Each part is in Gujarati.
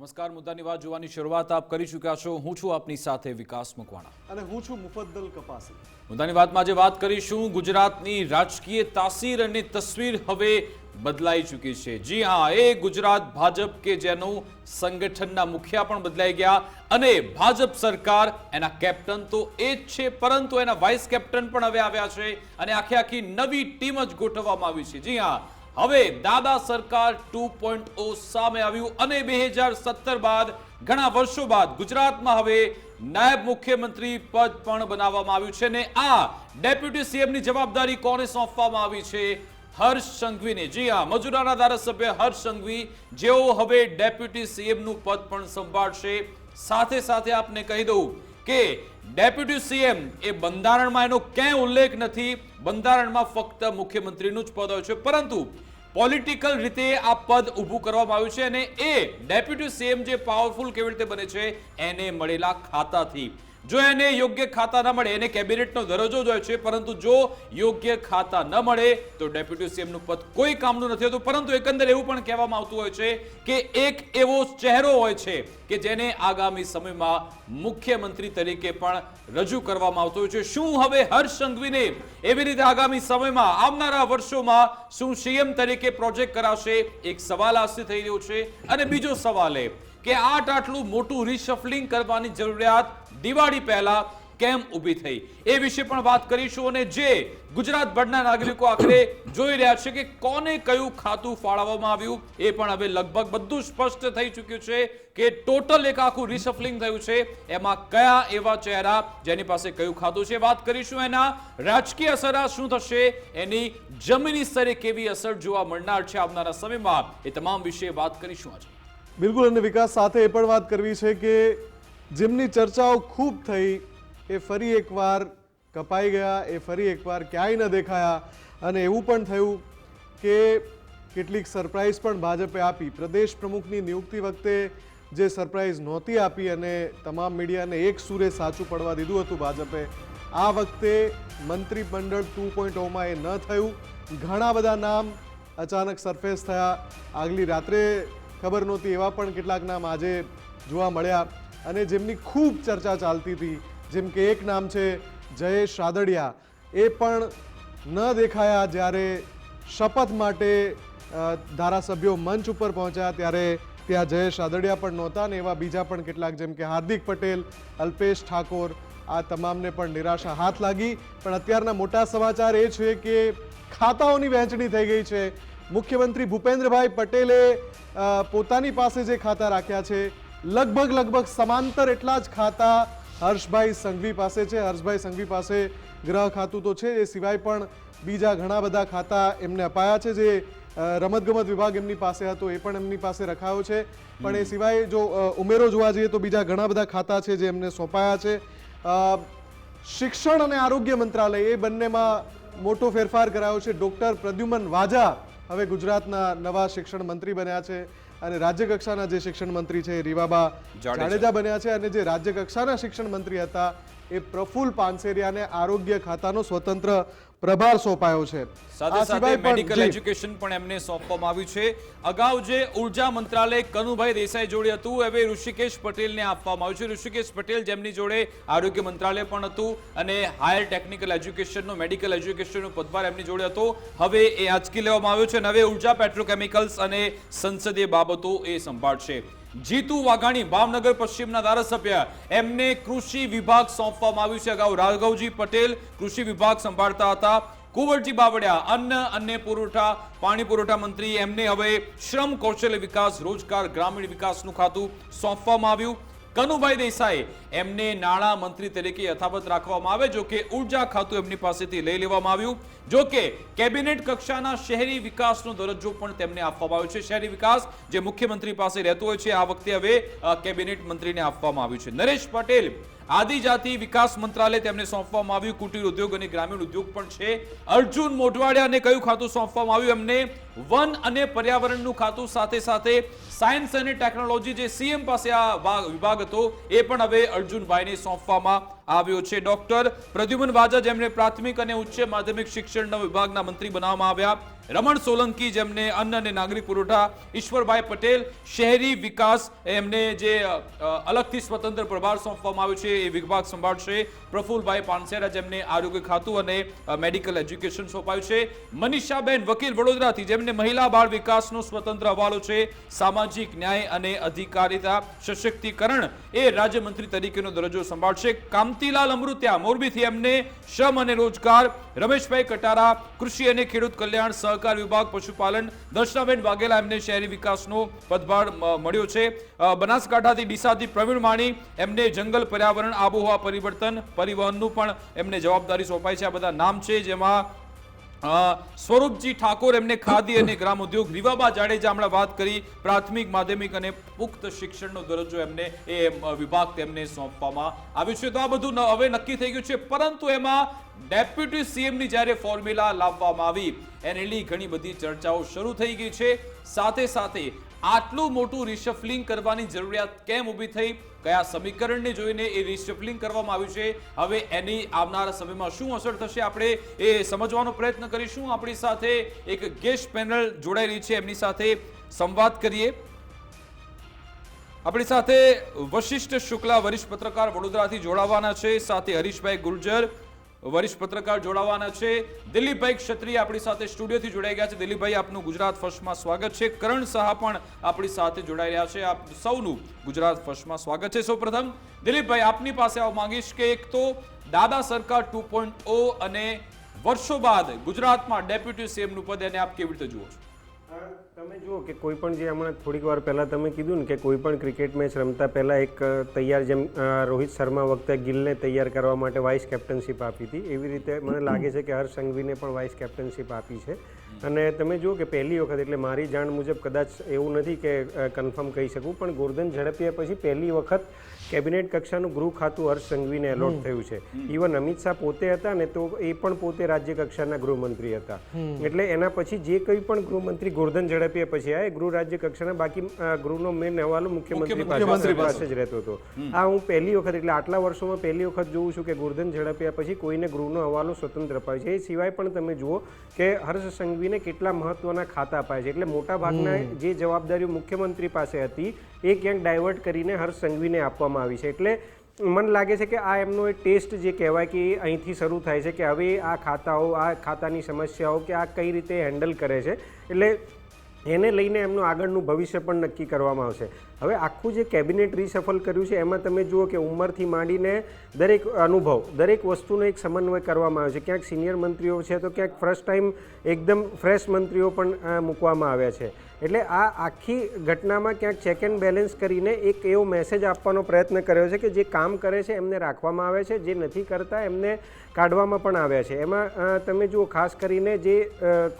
નમસ્કાર, મુદ્દાની વાત જોવાની શરૂઆત આપ કરી ચૂક્યા છો। હું છું આપની સાથે વિકાસ મકવાણા અને હું છું મુફદ્દલ કપાસી। મુદ્દાની વાતમાં આજે વાત કરીશું ગુજરાતની રાજકીય તાસીર અને તસવીર હવે બદલાઈ ચૂકી છે। જી હા, એ ગુજરાત ભાજપ કે જેનું સંગઠનના મુખિયા પણ બદલાઈ ગયા અને ભાજપ સરકાર એના કેપ્ટન તો એ જ છે, પરંતુ એના વાઇસ કેપ્ટન પણ હવે આવ્યા છે અને આખી નવી ટીમ જ ગોઠવવામાં આવી છે। જી હા, હવે દાદા સરકાર 2.0 સામે આવ્યું અને 2017 બાદ ઘણા વર્ષો બાદ ગુજરાતમાં હવે નાયબ મુખ્યમંત્રી પદ પણ બનાવવામાં આવ્યું છે ને આ ડેપ્યુટી સીએમની જવાબદારી કોને સોંપવામાં આવી છે? હર્ષ સંઘવીને। જી હા, મજૂરાના ધારાસભ્ય હર્ષ સંઘવી જેઓ હવે ડેપ્યુટી સીએમનું પદ પણ સંભાળશે। સાથે સાથે આપને કહી દઉં કે ડેપ્યુટી સીએમ એ બંધારણમાં એનો ક્યાંય ઉલ્લેખ નથી। બંધારણમાં ફક્ત મુખ્યમંત્રીનું જ પદ હોય છે, પરંતુ પોલિટિકલ રીતે આ પદ ઊભું કરવામાં આવ્યું છે અને એ ડેપ્યુટી સીએમ જે પાવરફુલ કેવી રીતે બને છે એને મળેલા ખાતાથી। જો એને યોગ્ય ખાતા ન મળે, એને કેબિનેટનો દરજ્જો જ હોય છે, પરંતુ જો યોગ્ય ખાતા ન મળે તો ડેપ્યુટી સીએમનું પદ કોઈ કામનું નથી હોતું। પરંતુ એકંદર એવું પણ કહેવામાં આવતું હોય છે કે એક એવો ચહેરો હોય છે કે જેને આગામી સમયમાં મુખ્યમંત્રી તરીકે પણ રજૂ કરવામાં આવતો હોય છે। શું હવે હર્ષ સંઘવીને એવી રીતે આગામી સમયમાં આવનારા વર્ષોમાં શું સીએમ તરીકે પ્રોજેક્ટ કરાશે? એક સવાલ આજથી થઈ રહ્યો છે। અને બીજો સવાલ એ કે આટલું મોટું રિશફલિંગ કરવાની જરૂરિયાત દિવાળી પહેલા કેમ ઊભી થઈ, એ વિશે પણ વાત કરીશું। અને જે ગુજરાતભરના નાગરિકો આખરે જોઈ રહ્યા છે કે કોને કયું ખાતું ફાળવવામાં આવ્યું, એ પણ હવે લગભગ બધું સ્પષ્ટ થઈ ચૂક્યું છે કે ટોટલ એક આખું રિશફલિંગ થયું છે। એમાં કયા એવા ચહેરા જેની પાસે કયું ખાતું છે વાત કરીશું। એના રાજકીય અસર શું થશે, એની જમીની સ્તરે કેવી અસર જોવા મળનાર છે આવનારા સમયમાં, એ તમામ વિશે વાત કરીશું આજે। બિલકુલ, અને વિકાસ સાથે એ પણ વાત કરવી છે કે જેમની ચર્ચાઓ ખૂબ થઈ એ ફરી એકવાર કપાઈ ગયા, એ ફરી એકવાર ક્યાંય ન દેખાયા અને એવું પણ થયું કે કેટલીક સરપ્રાઈઝ પણ ભાજપે આપી। પ્રદેશ પ્રમુખની નિયુક્તિ વખતે જે સરપ્રાઈઝ નહોતી આપી અને તમામ મીડિયાને એક સૂરે સાચું પડવા દીધું હતું ભાજપે, આ વખતે મંત્રીમંડળ 2.0માં એ ન થયું। ઘણા બધા નામ અચાનક સરફેસ થયા, આગલી રાત્રે ખબર નહોતી એવા પણ કેટલાક નામ આજે જોવા મળ્યા અને જેમની ખૂબ ચર્ચા ચાલતી હતી, જેમ કે એક નામ છે જયેશ રાદડિયા, એ પણ ન દેખાયા। જ્યારે શપથ માટે ધારાસભ્યો મંચ ઉપર પહોંચ્યા ત્યારે ત્યાં જયેશ રાદડિયા પણ નહોતા ને એવા બીજા પણ કેટલાક જેમ કે હાર્દિક પટેલ, અલ્પેશ ઠાકોર, આ તમામને પણ નિરાશા હાથ લાગી। પણ અત્યારના મોટા સમાચાર એ છે કે ખાતાઓની વહેંચણી થઈ ગઈ છે। મુખ્યમંત્રી ભૂપેન્દ્રભાઈ પટેલે પોતાની પાસે જે ખાતા રાખ્યા છે લગભગ સમાંતર એટલા જ ખાતા હર્ષભાઈ સંઘવી પાસે છે। હર્ષભાઈ સંઘવી પાસે ગૃહ ખાતું તો છે, એ સિવાય પણ બીજા ઘણા બધા ખાતા એમને અપાયા છે। જે રમતગમત વિભાગ એમની પાસે હતો એ પણ એમની પાસે રખાયો છે, પણ એ સિવાય જો ઉમેરો જોવા જઈએ તો બીજા ઘણા બધા ખાતા છે જે એમને સોંપાયા છે। શિક્ષણ અને આરોગ્ય મંત્રાલય એ બંનેમાં મોટો ફેરફાર કરાયો છે। ડોક્ટર પ્રદ્યુમન વાજા હવે ગુજરાતના નવા શિક્ષણ મંત્રી બન્યા છે અને રાજ્ય કક્ષાના જે શિક્ષણ મંત્રી છે રીવાબા જાડેજા બન્યા છે અને જે રાજ્ય કક્ષાના શિક્ષણ મંત્રી હતા એ પ્રફુલ્લ પાનસેરિયાને આરોગ્ય ખાતાનો સ્વતંત્ર પ્રભાર સોંપાયો છે। સાથે સાથે મેડિકલ એજ્યુકેશન પણ એમને સોંપવામાં આવ્યું છે। અગાઉ જે ઉર્જા મંત્રાલય કનુભાઈ દેસાઈ જોડે હતું, હવે ઋષિકેશ પટેલને આપવામાં આવ્યું છે। ઋષિકેશ પટેલ જેમની જોડે આરોગ્ય મંત્રાલય પણ હતું અને હાયર ટેકનિકલ એજ્યુકેશનનો મેડિકલ એજ્યુકેશનનો પદભાર એમની જોડે હતો, હવે એ આજકી લેવામાં આવ્યો છે અને હવે ઉર્જા, પેટ્રોકેમિકલ્સ અને સંસદીય બાબતો એ સંભાળશે। જીતુ વાઘાણી ભાવનગર પશ્ચિમના ધારાસભ્ય, એમને કૃષિ વિભાગ સોંપવામાં આવ્યું છે। અગાઉ રાઘવજી પટેલ કૃષિ વિભાગ સંભાળતા હતા। કુંવરજી બાવળિયા અન્ન અને પુરવઠા, પાણી પુરવઠા મંત્રી, એમને હવે શ્રમ, કૌશલ્ય વિકાસ, રોજગાર, ગ્રામીણ વિકાસનું ખાતું સોંપવામાં આવ્યું। કનુભાઈ દેસાઈ એમને નાણાં મંત્રી તરીકે યથાવત રાખવામાં આવે, જો કે ઉર્જા ખાતું એમની પાસેથી લઈ લેવામાં આવ્યું। જો કે કેબિનેટ કક્ષાના શહેરી વિકાસનો દરજ્જો પણ તેમને આપવામાં આવ્યો છે। શહેરી વિકાસ જે મુખ્યમંત્રી પાસે રહેતો હોય છે, આ વખતે હવે કેબિનેટ મંત્રીને આપવામાં આવ્યું છે। નરેશ પટેલ આદિજાતિ વિકાસ મંત્રાલય તેમને સોંપવામાં આવ્યું। કુટીર ઉદ્યોગ અને ગ્રામીણ ઉદ્યોગ પણ છે। અર્જુન મોઢવાડિયાને કયું ખાતું સોંપવામાં આવ્યું? એમને વન અને પર્યાવરણનું ખાતું સાથે સાથે સાયન્સ અને ટેકનોલોજી જે સીએમ પાસે આ વિભાગ હતો એ પણ હવે અર્જુનભાઈને સોંપવામાં આવ્યો છે. ડોક્ટર પ્રદ્યુમન વાજા જેમને પ્રાથમિક અને ઉચ્ચ માધ્યમિક શિક્ષણના વિભાગના મંત્રી બનાવવામાં આવ્યા. રમણ સોલંકી જેમને અન્ન અને નાગરિક પુરવઠા, ઈશ્વરભાઈ પટેલ શહેરી વિકાસ એમને જે અલગથી સ્વતંત્ર પ્રભાર સોંપવામાં આવ્યો છે એ વિભાગ સંભાળશે. પ્રફુલભાઈ પાનસેરા જેમને આરોગ્ય ખાતું અને મેડિકલ એજ્યુકેશન સોંપાયું છે. મનીષાબેન વકીલ વડોદરાથી જેમને મહિલા બાળ વિકાસનો સ્વતંત્ર હવાલો છે. સામાજિક ન્યાય અને અધિકારિતા સશક્તિકરણ એ રાજ્યમંત્રી તરીકેનો દરજ્જો સંભાળશે. કામતીલાલ અમૃત્યા મોરબીથી એમને શ્રમ અને રોજગાર, રમેશભાઈ કટારા કૃષિ અને ખેડૂત કલ્યાણ સહકાર વિભાગ પશુપાલન, દર્શનાબેન વાઘેલા એમને શહેરી વિકાસનો પદભાર મળ્યો છે. બનાસકાંઠાથી ડીસાથી પ્રવીણ માણી એમને જંગલ પર્યાવરણ આબોહવા પરિવર્તન પરિવહનનું પણ એમને જવાબદારી સોંપાઈ છે. આ બધા નામ છે જેમાં સ્વરૂપજી ઠાકોર એમને ખાદી અને ગ્રામ ઉદ્યોગ, રીવાબા જાડેજા હમણાં વાત કરી પ્રાથમિક માધ્યમિક અને પુખ્ત શિક્ષણનો દરજ્જો એમને એ વિભાગ તેમને સોંપવામાં આવ્યું છે. તો આ બધું હવે નક્કી થઈ ગયું છે, પરંતુ એમાં ડેપ્યુટી સીએમની જ્યારે ફોર્મ્યુલા લાવવામાં આવી એને લઈ ઘણી બધી ચર્ચાઓ શરૂ થઈ ગઈ છે. સાથે સાથે આટલું મોટું રિશફલિંગ કરવાની જરૂરિયાત કેમ ઊભી થઈ, કયા સમીકરણને જોઈને એ રિશફલિંગ કરવામાં આવ્યું છે, હવે એની આવનારા સમયમાં શું અસર થશે આપણે એ સમજવાનો પ્રયત્ન કરીશું. આપણી સાથે એક ગેસ્ટ પેનલ જોડાયેલી છે, એમની સાથે સંવાદ કરીએ. આપણી સાથે વશિષ્ઠ શુક્લા વરિષ્ઠ પત્રકાર વડોદરાથી જોડાવાના છે, સાથે હરીશભાઈ ગુર્જર વરિષ્ઠ પત્રકાર જોડાવાના છે. દિલીપભાઈ ક્ષત્રિય આપણી સાથે સ્ટુડિયોથી જોડાઈ ગયા છે. દિલીપભાઈ આપનું ગુજરાત ફર્સ્ટમાં સ્વાગત છે. કરણ શાહ પણ આપણી સાથે જોડાઈ રહ્યા છે. આપ સૌનું ગુજરાત ફર્સ્ટમાં સ્વાગત છે. સૌપ્રથમ દિલીપભાઈ આપની પાસે આવવા માંગીશ કે એક તો દાદા સરકાર 2.0 અને વર્ષો બાદ ગુજરાતમાં ડેપ્યુટી સીએમનું પદ એને આપ કેવી રીતે જુઓ છો? તમે જુઓ કે કોઈ પણ જે હમણાં થોડીક વાર પહેલાં તમે કીધું ને કે કોઈ પણ ક્રિકેટ મેચ રમતા પહેલાં એક તૈયાર જેમ રોહિત શર્મા વખતે ગિલને તૈયાર કરવા માટે વાઇસ કેપ્ટનશીપ આપી હતી, એવી રીતે મને લાગે છે કે હર્ષ સંઘવીને પણ વાઇસ કેપ્ટનશીપ આપી છે. અને તમે જુઓ કે પહેલી વખત, એટલે મારી જાણ મુજબ કદાચ એવું નથી કે કન્ફર્મ કહી શકું, પણ ગોરધન ઝડપિયા પછી પહેલી વખત કેબિનેટ કક્ષાનું ગૃહ ખાતું હર્ષ સંઘવીને એલોટ થયું છે. ઇવન અમિત શાહ પોતે હતા ને તો એ પણ પોતે રાજ્ય કક્ષાના ગૃહમંત્રી હતા. એટલે એના પછી જે કંઈ પણ ગૃહમંત્રી ગોરધન ઝડપિયા પછી આ ગૃહ રાજ્ય કક્ષાના, બાકી ગૃહનો મેન હવાલો મુખ્યમંત્રી પાસે જ રહેતો હતો. આ હું પહેલી વખત, એટલે આટલા વર્ષોમાં પહેલી વખત જોઉં છું કે ગોરધન ઝડપિયા પછી કોઈને ગૃહનો હવાલો સ્વતંત્ર અપાય છે. એ સિવાય પણ તમે જુઓ કે હર્ષ સંઘવીને કેટલા મહત્વના ખાતા અપાય છે. એટલે મોટા ભાગના જે જવાબદારીઓ મુખ્યમંત્રી પાસે હતી એ ક્યાંક ડાયવર્ટ કરીને હર્ષ સંઘવીને આપવામાં આવી છે. એટલે મને લાગે છે કે આ એમનો એક ટેસ્ટ જે કહેવાય કે એ અહીંથી શરૂ થાય છે કે હવે આ ખાતાઓ, આ ખાતાની સમસ્યાઓ કે આ કઈ રીતે હેન્ડલ કરે છે, એટલે એને લઈને એમનું આગળનું ભવિષ્ય પણ નક્કી કરવામાં આવશે. હવે આખું જે કેબિનેટ રીસફલ કર્યું છે એમાં તમે જુઓ કે ઉંમરથી માંડીને દરેક અનુભવ, દરેક વસ્તુનો એક સમન્વય કરવામાં આવ્યો છે. ક્યાંક સિનિયર મંત્રીઓ છે તો ક્યાંક ફર્સ્ટ ટાઈમ એકદમ ફ્રેશ મંત્રીઓ પણ મૂકવામાં આવ્યા છે. એટલે આ આખી ઘટનામાં ક્યાંક ચેક એન્ડ બેલેન્સ કરીને એક એવો મેસેજ આપવાનો પ્રયત્ન કર્યો છે કે જે કામ કરે છે એમને રાખવામાં આવે છે, જે નથી કરતા એમને કાઢવામાં પણ આવ્યા છે. એમાં તમે જુઓ ખાસ કરીને જે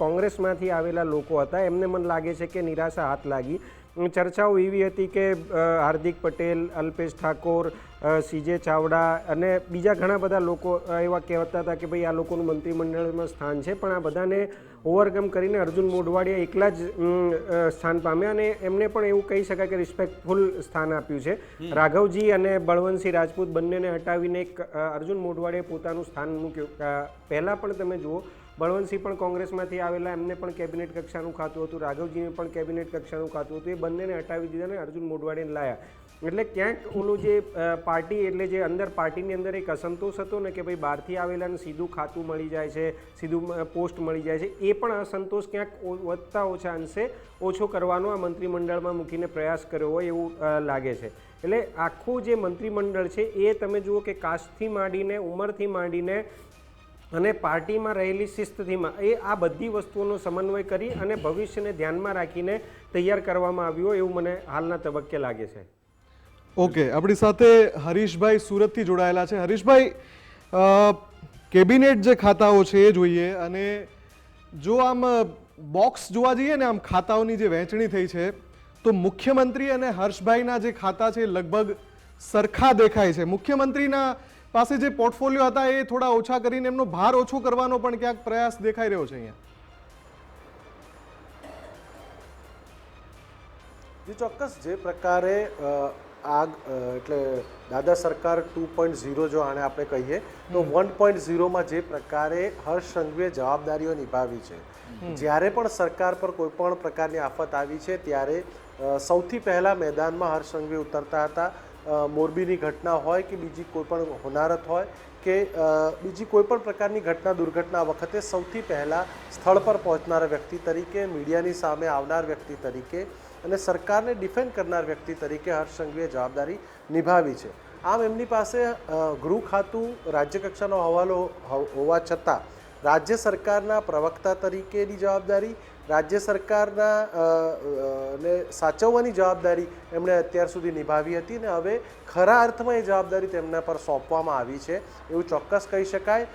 કોંગ્રેસમાંથી આવેલા લોકો હતા એમને મને લાગે છે કે નિરાશા હાથ લાગી. ચર્ચાઓ એવી હતી કે હાર્દિક પટેલ, અલ્પેશ ઠાકોર, સીજે ચાવડા અને બીજા ઘણા બધા લોકો એવા કહેતા હતા કે ભાઈ આ લોકોનું મંત્રીમંડળમાં સ્થાન છે, પણ આ બધાને ઓવરકમ કરીને અર્જુન મોઢવાડિયા એકલા જ સ્થાન પામ્યા અને એમને પણ એવું કહી શકાય કે રિસ્પેક્ટફુલ સ્થાન આપ્યું છે. રાઘવજી અને બળવંતસિંહ રાજપૂત બંનેને હટાવીને એક અર્જુન મોઢવાડિયાએ પોતાનું સ્થાન મૂક્યું. પહેલાં પણ તમે જુઓ બળવંતસિંહ પણ કોંગ્રેસમાંથી આવેલા, એમને પણ કેબિનેટ કક્ષાનું ખાતું હતું, રાઘવજીને પણ કેબિનેટ કક્ષાનું ખાતું હતું, એ બંનેને હટાવી દીધા અને અર્જુન મોઢવાડિયાને લાયા. એટલે ક્યાંક ઓલું જે પાર્ટી, એટલે જે અંદર પાર્ટીની અંદર એક અસંતોષ હતો ને કે ભાઈ બહારથી આવેલાને સીધું ખાતું મળી જાય છે, સીધું પોસ્ટ મળી જાય છે, એ પણ અસંતોષ ક્યાંક વધતા ઓછા અંશે ઓછો કરવાનો આ મંત્રીમંડળમાં મૂકીને પ્રયાસ કર્યો હોય એવું લાગે છે. એટલે આખું જે મંત્રીમંડળ છે એ તમે જુઓ કે કાસ્ટથી માંડીને, ઉંમરથી માંડીને અને પાર્ટીમાં રહેલી શિસ્તથીમાં એ આ બધી વસ્તુઓનો સમન્વય કરી અને ભવિષ્યને ધ્યાનમાં રાખીને તૈયાર કરવામાં આવ્યું એવું મને હાલના તબક્કે લાગે છે. ઓકે, આપણી સાથે હરીશભાઈ સુરતથી જોડાયેલા છે. હરીશભાઈ, કેબિનેટ જે ખાતાઓ છે એ જોઈએ, અને જો આમ બોક્સ જોવા જઈએ ને આમ ખાતાઓની જે વહેંચણી થઈ છે તો મુખ્યમંત્રી અને હર્ષભાઈના જે ખાતા છે લગભગ સરખા દેખાય છે. મુખ્યમંત્રીના પાસે જે પોર્ટફોલિયો હતા એ થોડા ઓછા કરીને એમનો ભાર ઓછો કરવાનો પણ ક્યાંક પ્રયાસ દેખાઈ રહ્યો છે અહીંયા. જે ચોક્કસ જે પ્રકારે એટલે દાદા સરકાર 2.0 જો આને આપણે કહીએ તો 1.0માં જે પ્રકારે હર્ષ સંઘવીએ જવાબદારીઓ નિભાવી છે, જ્યારે પણ સરકાર પર કોઈ પણ પ્રકારની આફત આવી છે ત્યારે સૌથી પહેલાં મેદાનમાં હર્ષ સંઘવી ઉતરતા હતા. મોરબીની ઘટના હોય કે બીજી કોઈ પણ હોનારત હોય કે બીજી કોઈ પણ પ્રકારની ઘટના દુર્ઘટના વખતે સૌથી પહેલાં સ્થળ પર પહોંચનાર વ્યક્તિ તરીકે, મીડિયાની સામે આવનાર વ્યક્તિ તરીકે અને સરકારને ડિફેન્ડ કરનાર વ્યક્તિ તરીકે હર્ષ સંઘવીએ જવાબદારી નિભાવી છે. આમ એમની પાસે ગૃહ ખાતું રાજ્ય કક્ષાનો હવાલો હોવા છતાં રાજ્ય સરકારના પ્રવક્તા તરીકેની જવાબદારી, રાજ્ય સરકારના ને સાચવવાની જવાબદારી એમણે અત્યાર સુધી નિભાવી હતી ને હવે ખરા અર્થમાં એ જવાબદારી તેમના પર સોંપવામાં આવી છે એવું ચોક્કસ કહી શકાય.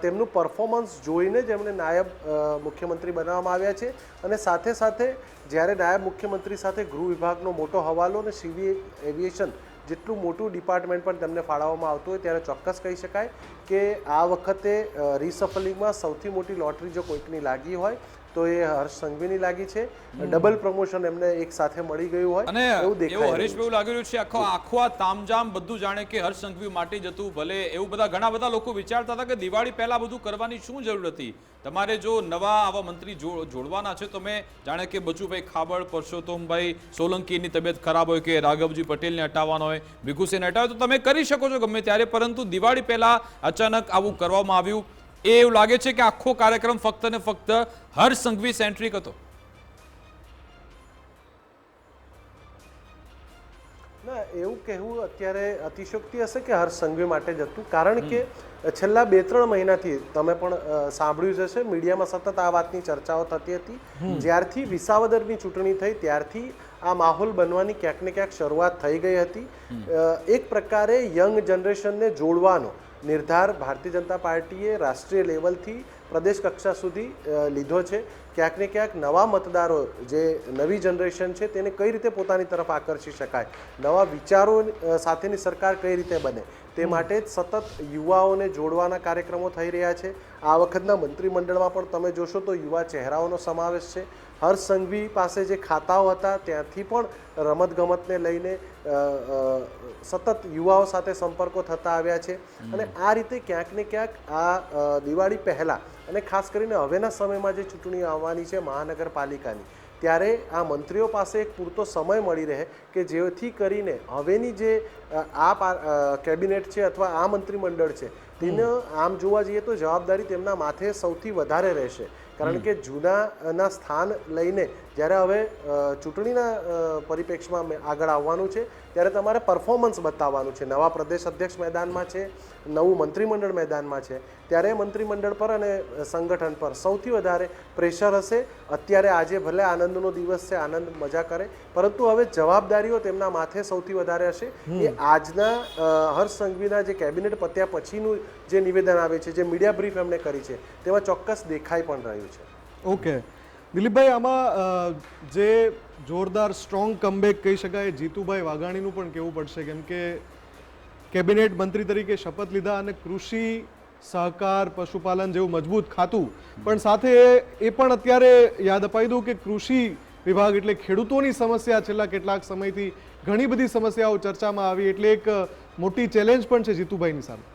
તેમનું પરફોર્મન્સ જોઈને જ એમણે નાયબ મુખ્યમંત્રી બનાવવામાં આવ્યા છે અને સાથે સાથે જ્યારે નાયબ મુખ્યમંત્રી સાથે ગૃહ વિભાગનો મોટો હવાલો અને સિવિલ એવિએશન જેટલું મોટું ડિપાર્ટમેન્ટ પણ તેમને ફાળવવામાં આવતું હોય ત્યારે ચોક્કસ કહી શકાય કે આ વખતે રીસફલિંગમાં સૌથી મોટી લોટરી જો કોઈકની લાગી હોય તો એ હર્ષ સંઘવીની લાગી છે. ડબલ પ્રમોશન એમને એક સાથે મળી ગયું હોય અને એવું દેખાય હરીશ એવું લાગી રહ્યું છે આખો આ તામજામ બધું જાણે કે હર્ષ સંઘવી માટે જ હતું. ભલે એવું ઘણા બધા લોકો વિચારતા હતા કે દિવાળી પહેલા બધું કરવાની શું જરૂર હતી. તમારે જો નવા આવા મંત્રી જોડવાના છે તો મેં જાણે કે બચુભાઈ ખાબડ, પરસોત્તમભાઈ સોલંકીની તબિયત ખરાબ હોય કે રાઘવજી પટેલને હટાવવાનો હોય, ભીખુસિંહને હટાવે તો તમે કરી શકો છો ગમે ત્યારે, પરંતુ દિવાળી પહેલા અચાનક આવું કરવામાં આવ્યું. એવું લાગે છે કે આખો કાર્યક્રમ ફક્ત ને ફક્ત હર્ષ સંઘવી સેન્ટ્રિક હતો. ના, એવું કહેવું અત્યારે અતિશયોક્તિ હશે કે હર્ષ સંઘવી માટે જ હતું, કારણ કે છેલ્લા 2-3 મહિનાથી તમે પણ સાંભળ્યું જ હશે, મીડિયામાં સતત આ વાતની ચર્ચાઓ થતી હતી. જ્યારથી વિસાવદરની ચૂંટણી થઈ ત્યારથી આ માહોલ બનવાની ક્યાંક ને ક્યાંક શરૂઆત થઈ ગઈ હતી. એક પ્રકારે યંગ જનરેશનને જોડવાનો નિર્ધાર ભારતીય જનતા પાર્ટીએ રાષ્ટ્રીય લેવલથી પ્રદેશ કક્ષા સુધી લીધો છે. ક્યાંક ને ક્યાંક નવા મતદારો જે નવી જનરેશન છે તેને કઈ રીતે પોતાની તરફ આકર્ષી શકાય, નવા વિચારો સાથેની સરકાર કઈ રીતે બને તે માટે જ સતત યુવાઓને જોડવાના કાર્યક્રમો થઈ રહ્યા છે. આ વખતના મંત્રીમંડળમાં પણ તમે જોશો તો યુવા ચહેરાઓનો સમાવેશ છે. હર્ષ સંઘવી પાસે જે ખાતાઓ હતા ત્યાંથી પણ રમતગમતને લઈને સતત યુવાઓ સાથે સંપર્કો થતા આવ્યા છે અને આ રીતે ક્યાંક ને ક્યાંક આ દિવાળી પહેલાં અને ખાસ કરીને હવેના સમયમાં જે ચૂંટણી આવવાની છે મહાનગરપાલિકાની, ત્યારે આ મંત્રીઓ પાસે એક પૂરતો સમય મળી રહે કે જેથી કરીને હવેની જે આ કેબિનેટ છે અથવા આ મંત્રીમંડળ છે તેને આમ જોવા જઈએ તો જવાબદારી તેમના માથે સૌથી વધારે રહેશે. કારણ કે જૂનાના સ્થાન લઈને જ્યારે હવે ચૂંટણીના પરિપ્રેક્ષમાં આગળ આવવાનું છે ત્યારે તમારે પરફોર્મન્સ બતાવવાનું છે. નવા પ્રદેશ અધ્યક્ષ મેદાનમાં છે, નવું મંત્રીમંડળ મેદાનમાં છે, ત્યારે મંત્રીમંડળ પર અને સંગઠન પર સૌથી વધારે પ્રેશર હશે. અત્યારે આજે ભલે આનંદનો દિવસ છે, આનંદ મજા કરે, પરંતુ હવે જવાબદારીઓ તેમના માથે સૌથી વધારે હશે. એ આજના હર્ષ સંઘવીના જે કેબિનેટ પત્યા પછીનું જે નિવેદન આવે છે, જે મીડિયા બ્રીફ એમણે કરી છે, તેમાં ચોક્કસ દેખાઈ પણ રહ્યું છે. ઓકે દિલીપભાઈ, આમાં જે જોરદાર સ્ટ્રોંગ કમબેક કહી શકાય જીતુભાઈ વાઘાણીનું પણ કહેવું પડશે, કેમ કે કેબિનેટ મંત્રી તરીકે શપથ લીધા અને કૃષિ, સહકાર, પશુપાલન જેવું મજબૂત ખાતું, પણ સાથે એ પણ અત્યારે યાદ અપાઈ દઉં કે કૃષિ વિભાગ એટલે ખેડૂતોની સમસ્યા છેલ્લા કેટલાક સમયથી ઘણી બધી સમસ્યાઓ ચર્ચામાં આવી, એટલે એક મોટી ચેલેન્જ પણ છે જીતુભાઈની સામે.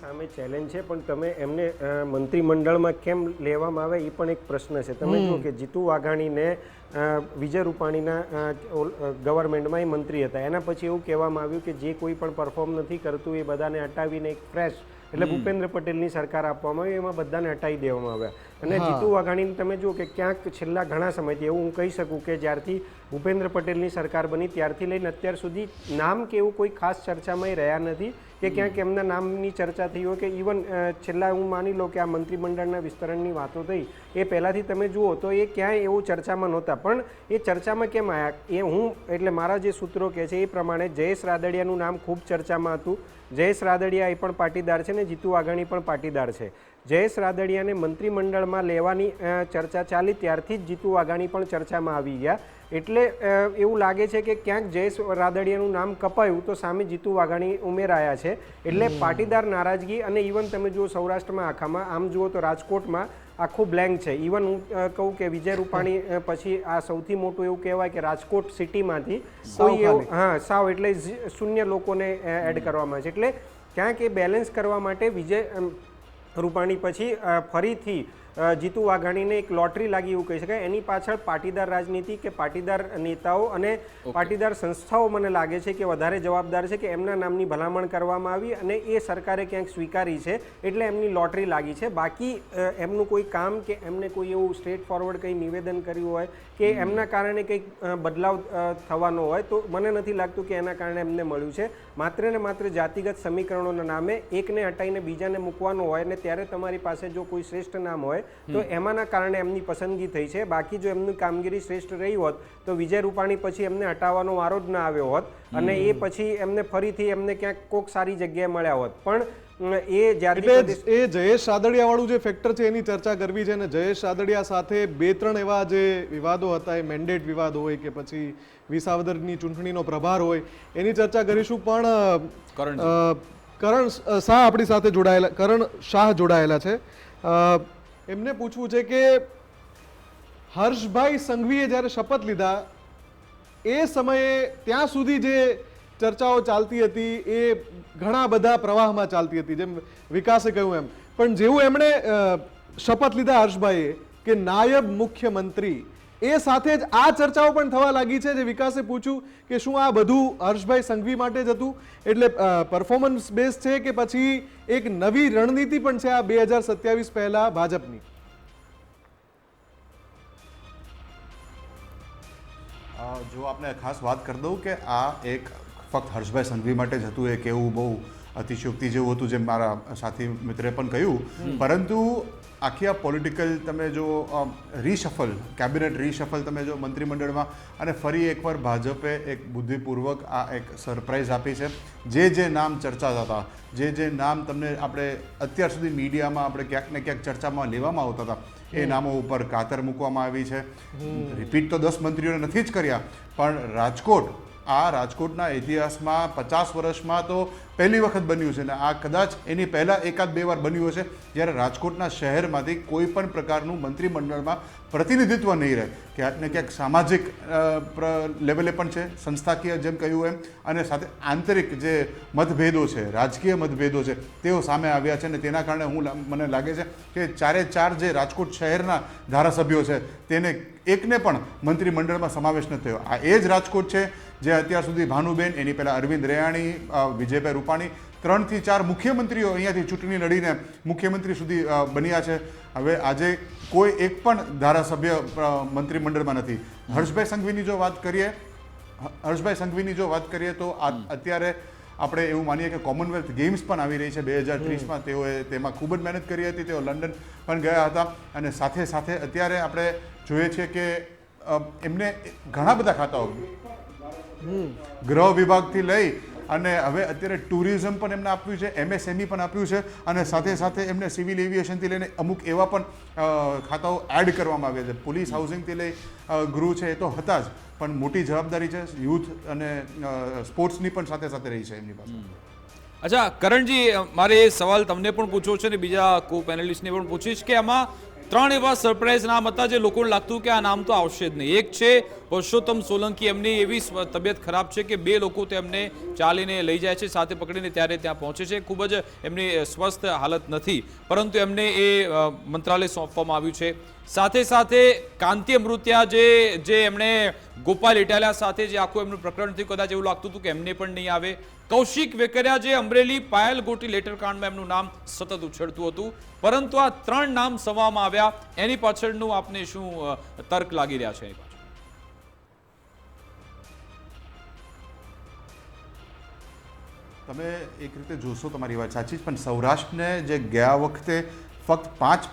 સામે ચેલેન્જ છે, પણ તમે એમને મંત્રીમંડળમાં કેમ લેવામાં આવે એ પણ એક પ્રશ્ન છે. તમે જુઓ કે જીતુ વાઘાણીને વિજય રૂપાણીના ગવર્મેન્ટમાં એ મંત્રી હતા, એના પછી એવું કહેવામાં આવ્યું કે જે કોઈ પણ પરફોર્મ નથી કરતું એ બધાને હટાવીને એક ફ્રેશ એટલે ભૂપેન્દ્ર પટેલની સરકાર આપવામાં આવી, એમાં બધાને હટાવી દેવામાં આવ્યા. અને જીતુ વાઘાણીને તમે જુઓ કે ક્યાંક છેલ્લા ઘણા સમયથી એવું હું કહી શકું કે જ્યારથી ભૂપેન્દ્ર પટેલની સરકાર બની ત્યારથી લઈને અત્યાર સુધી નામ કે એવું કોઈ ખાસ ચર્ચામાં રહ્યા નથી કે ક્યાંક એમના નામની ચર્ચા થઈ હોય કે ઇવન છેલ્લા હું માની લો કે આ મંત્રીમંડળના વિસ્તરણની વાતો થઈ એ પહેલાંથી તમે જુઓ તો એ ક્યાંય એવું ચર્ચામાં નહોતા, પણ એ ચર્ચામાં કેમ આવ્યા એ હું એટલે મારા જે સૂત્રો કહે છે એ પ્રમાણે જયેશ રાદડિયાનું નામ ખૂબ ચર્ચામાં હતું. જયેશ રાદડિયા એ પણ પાટીદાર છે ને જીતુ વાઘાણી પણ પાટીદાર છે. જયેશ રાદડિયાને મંત્રીમંડળમાં લેવાની ચર્ચા ચાલી ત્યારથી જ જીતુ વાઘાણી પણ ચર્ચામાં આવી ગયા. એટલે એવું લાગે છે કે ક્યાંક જયેશ રાદડિયાનું નામ કપાયું તો સામે જીતુ વાઘાણી ઉમેરાયા છે. એટલે પાટીદાર નારાજગી અને ઇવન તમે જુઓ સૌરાષ્ટ્રમાં આખામાં આમ જુઓ તો રાજકોટમાં આખું બ્લેન્ક છે. ઇવન હું કહું કે વિજય રૂપાણી પછી આ સૌથી મોટું એવું કહેવાય કે રાજકોટ સિટીમાંથી કોઈ એવું સાવ એટલે શૂન્ય લોકોને એડ કરવામાં છે. એટલે ક્યાંક એ બેલેન્સ કરવા માટે વિજય રૂપાણી પછી ફરીથી જીતુ વાઘાણીને એક લોટરી લાગી એવું કહી શકાય. એની પાછળ પાટીદાર રાજનીતિ કે પાટીદાર નેતાઓ અને પાટીદાર સંસ્થાઓ મને લાગે છે કે વધારે જવાબદાર છે કે એમના નામની ભલામણ કરવામાં આવી અને એ સરકારે ક્યાંક સ્વીકારી છે એટલે એમની લોટરી લાગી છે. બાકી એમનું કોઈ કામ કે એમને કોઈ એવું સ્ટ્રેટ ફોરવર્ડ કંઈ નિવેદન કર્યું હોય કે એમના કારણે કંઈક બદલાવ થવાનો હોય તો મને નથી લાગતું કે એના કારણે એમને મળ્યું છે. માત્ર ને માત્ર જાતિગત સમીકરણોના નામે એકને હટાવીને બીજાને મૂકવાનો હોય અને ત્યારે તમારી પાસે જો કોઈ શ્રેષ્ઠ નામ હોય તો એમાંના કારણે એમની પસંદગી થઈ છે. બાકી જો એમની કામગીરી શ્રેષ્ઠ રહી હોત તો વિજય રૂપાણી પછી એમને હટાવવાનો વારો જ ના આવ્યો હોત અને એ પછી એમને ફરીથી એમને ક્યાંક કોક સારી જગ્યાએ મળ્યા હોત. પણ એ જ્યારે એ જયેશ રાદડિયા વાળું જે ફેક્ટર છે એની ચર્ચા કરવી છે અને જયેશ રાદડિયા સાથે 2-3 એવા જે વિવાદો હતા, એ મેન્ડેટ વિવાદ હોય કે પછી વિસાવદરની ચૂંટણીનો પ્રભાર હોય એની ચર્ચા કરીશું. પણ કરણ શાહ આપણી સાથે જોડાયેલા, કરણ શાહ જોડાયેલા છે. એમને પૂછવું છે કે હર્ષભાઈ સંઘવીએ જ્યારે શપથ લીધા એ સમયે ત્યાં સુધી જે ચર્ચાઓ ચાલતી હતી એ ઘણા બધા પ્રવાહમાં ચાલતી હતી, જેમ વિકાસે કહ્યું એમ. પણ જેવું એમણે શપથ લીધા હર્ષભાઈએ કે નાયબ મુખ્યમંત્રી, એ સાથે જ આ ચર્ચાઓ પણ થવા લાગી છે. જે વિકાસે પૂછ્યું કે શું આ બધું હર્ષભાઈ સંઘવી માટે જ હતું, એટલે પરફોર્મન્સ બેઝ છે કે પછી એક નવી રણનીતિ પણ છે આ 2027 પહેલા ભાજપની? જો આપણે ખાસ વાત કરી દઉં કે આ એક ફક્ત હર્ષભાઈ સંઘવી માટે જ હતું એ કહેવું બહુ અતિશયોક્તિ જેવું હતું, જેમ મારા સાથી મિત્રે પણ કહ્યું. પરંતુ આખી આ પોલિટિકલ તમે જો રીશફલ, કેબિનેટ રીશફલ તમે જો મંત્રીમંડળમાં, અને ફરી એકવાર ભાજપે એક બુદ્ધિપૂર્વક આ એક સરપ્રાઇઝ આપી છે. જે નામ ચર્ચાતા હતા, જે નામ તમને આપણે અત્યાર સુધી મીડિયામાં આપણે ક્યાંક ને ક્યાંક ચર્ચામાં લેવામાં આવતા હતા, એ નામો ઉપર કાતર મૂકવામાં આવી છે. રિપીટ તો 10 મંત્રીઓને નથી જ કર્યા, પણ રાજકોટના ઇતિહાસમાં 50 વર્ષમાં તો પહેલી વખત બન્યું છે. ને આ કદાચ એની પહેલાં 1-2 વાર બન્યું હશે જ્યારે રાજકોટના શહેરમાંથી કોઈ પણ પ્રકારનું મંત્રીમંડળમાં પ્રતિનિધિત્વ નહીં રહે. ક્યાંક ને ક્યાંક સામાજિક લેવલે પણ છે, સંસ્થાકીય જેમ કહ્યું એમ, અને સાથે આંતરિક જે મતભેદો છે, રાજકીય મતભેદો છે, તેઓ સામે આવ્યા છે. અને તેના કારણે મને લાગે છે કે 4 જે રાજકોટ શહેરના ધારાસભ્યો છે તેને એકને પણ મંત્રીમંડળમાં સમાવેશ નથી થયો. આ એ જ રાજકોટ છે જે અત્યાર સુધી ભાનુબેન, એની પહેલાં અરવિંદ રૈયાણી, વિજયભાઈ રૂપાણી, 3 થી 4 મુખ્યમંત્રીઓ અહીંયાથી ચૂંટણી લડીને મુખ્યમંત્રી સુધી બન્યા છે. હવે આજે કોઈ એક પણ ધારાસભ્ય મંત્રીમંડળમાં નથી. હર્ષભાઈ સંઘવીની જો વાત કરીએ તો અત્યારે આપણે એવું માનીએ કે કોમનવેલ્થ ગેમ્સ પણ આવી રહી છે 2030માં. તેઓએ તેમાં ખૂબ જ મહેનત કરી હતી. તેઓ લંડન પણ ગયા હતા. અને સાથે સાથે અત્યારે આપણે જોઈએ છીએ કે એમને ઘણા બધા ખાતાઓ, ગૃહ વિભાગથી લઈ અને હવે અત્યારે ટુરિઝમ પણ એમને આપ્યું છે, MSME પણ આપ્યું છે, અને સાથે સાથે એમને સિવિલ એવિએશનથી લઈને અમુક એવા પણ ખાતાઓ એડ કરવામાં આવ્યા છે. પોલીસ, હાઉસિંગથી લઈ ગૃહ છે એ તો હતા જ, પણ મોટી જવાબદારી છે યુથ અને સ્પોર્ટ્સની પણ સાથે સાથે રહી છે એમની પાસે. અચ્છા કરણજી, મારે એ સવાલ તમને પણ પૂછવો છે ને બીજા કો પેનલિસ્ટને પણ પૂછીશ કે આમાં 3 એવા સરપ્રાઇઝ નામ હતા જે લોકોને લાગતું કે આ નામ તો આવશે જ નહીં. એક છે પુરુષોત્તમ સોલંકી, એમની એવી તબિયત ખરાબ છે કે 2 લોકો તેમને ચાલીને લઈ જાય છે, સાથે પકડીને ત્યારે ત્યાં પહોંચે છે. ખૂબ જ એમની સ્વસ્થ હાલત નથી, પરંતુ એમને એ મંત્રાલય સોંપવામાં આવ્યું છે. સાથે સાથે કાંતિ અમૃત્યા જે એમણે ગોપાલ ઇટાલિયા સાથે જે આખું એમનું પ્રકરણ થયું, કદાચ એવું લાગતું હતું કે એમને પણ નહીં આવે. કૌશિક વેકરિયા, જે અમરેલી પાયલ ગોટી લેટરકાંડમાં એમનું નામ સતત ઉછળતું હતું, પરંતુ આ 3 નામ સમાવવામાં આવ્યા. એની પાછળનું આપને શું તર્ક લાગી રહ્યા છે? તમે એક રીતે જોશો, તમારી વાત સાચી, પણ સૌરાષ્ટ્રને જે ગયા વખતે ફક્ત 5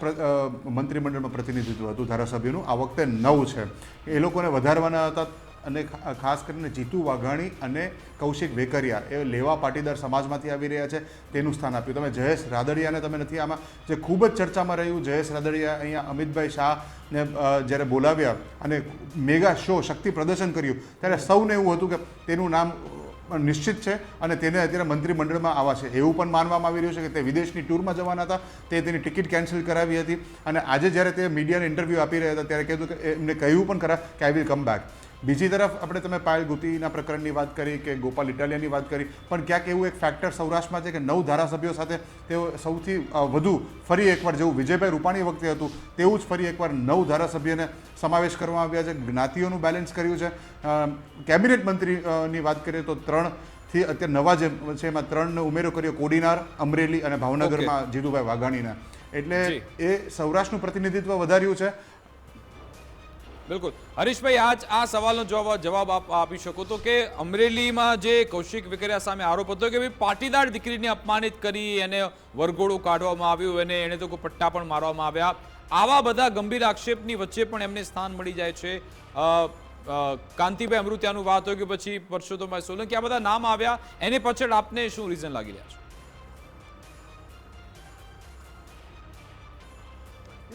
મંત્રીમંડળમાં પ્રતિનિધિત્વ હતું ધારાસભ્યોનું, આ વખતે 9 છે. એ લોકોને વધારવાના હતા અને ખાસ કરીને જીતુ વાઘાણી અને કૌશિક વેકરિયા એ લેવા પાટીદાર સમાજમાંથી આવી રહ્યા છે તેનું સ્થાન આપ્યું. તમે જયેશ રાદડિયાને તમે નથી આમાં, જે ખૂબ જ ચર્ચામાં રહ્યું. જયેશ રાદડિયા અહીંયા અમિતભાઈ શાહને જ્યારે બોલાવ્યા અને મેગા શો શક્તિ પ્રદર્શન કર્યું ત્યારે સૌને એવું હતું કે તેનું નામ નિશ્ચિત છે અને તેને અત્યારે મંત્રીમંડળમાં આવવા છે એવું પણ માનવામાં આવી રહ્યું છે કે તે વિદેશની ટૂરમાં જવાના હતા, તે તેની ટિકિટ કેન્સલ કરાવી હતી અને આજે જ્યારે તે મીડિયાને ઇન્ટરવ્યૂ આપી રહ્યા હતા ત્યારે કીધું કે એમને કહ્યું પણ ખરા કે આઈ વિલ કમ બેક. બીજી તરફ આપણે તમે પાયલ ગુતીના પ્રકરણની વાત કરી કે ગોપાલ ઇટાલિયાની વાત કરી, પણ ક્યાંક એવું એક ફેક્ટર સૌરાષ્ટ્રમાં છે કે 9 ધારાસભ્યો સાથે તેઓ સૌથી વધુ ફરી એકવાર જેવું વિજયભાઈ રૂપાણી વખતે હતું તેવું જ ફરી એકવાર 9 ધારાસભ્યોને સમાવેશ કરવામાં આવ્યા છે. જ્ઞાતિઓનું બેલેન્સ કર્યું છે. કેબિનેટ મંત્રીની વાત કરીએ તો 3થી અત્યારે નવા જે છે એમાં 3ને ઉમેરો કર્યો, કોડીનાર, અમરેલી અને ભાવનગરમાં જીતુભાઈ વાઘાણીના. એટલે એ સૌરાષ્ટ્રનું પ્રતિનિધિત્વ વધાર્યું છે. બિલકુલ. હરીશભાઈ, આ સવાલનો જવાબ આપ આપી શકો તો કે અમરેલીમાં જે કૌશિક વેકરિયા સામે આરોપ હતો કે ભાઈ પાટીદાર દીકરીને અપમાનિત કરી, એને વરઘોડું કાઢવામાં આવ્યું અને એને તો કોઈ પટ્ટા પણ મારવામાં આવ્યા, આવા બધા ગંભીર આક્ષેપની વચ્ચે પણ એમને સ્થાન મળી જાય છે. કાંતિભાઈ અમૃતિયાનું વાત હોય કે પછી પરસોત્તમભાઈ સોલંકી, આ બધા નામ આવ્યા, એની પાછળ આપને શું રીઝન લાગી રહ્યા છે?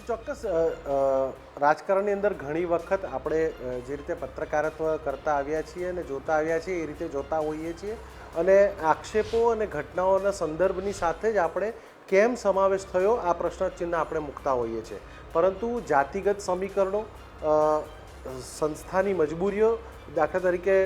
ચોક્કસ રાજકારણની અંદર ઘણી વખત આપણે જે રીતે પત્રકારત્વ કરતા આવ્યા છીએ અને જોતા આવ્યા છીએ એ રીતે જોતા હોઈએ છીએ અને આક્ષેપો અને ઘટનાઓના સંદર્ભની સાથે જ આપણે કેમ સમાવેશ થયો આ પ્રશ્નચિહ્ન આપણે મૂકતા હોઈએ છીએ. પરંતુ જાતિગત સમીકરણો, સંસ્થાની મજબૂરીઓ, દાખલા તરીકે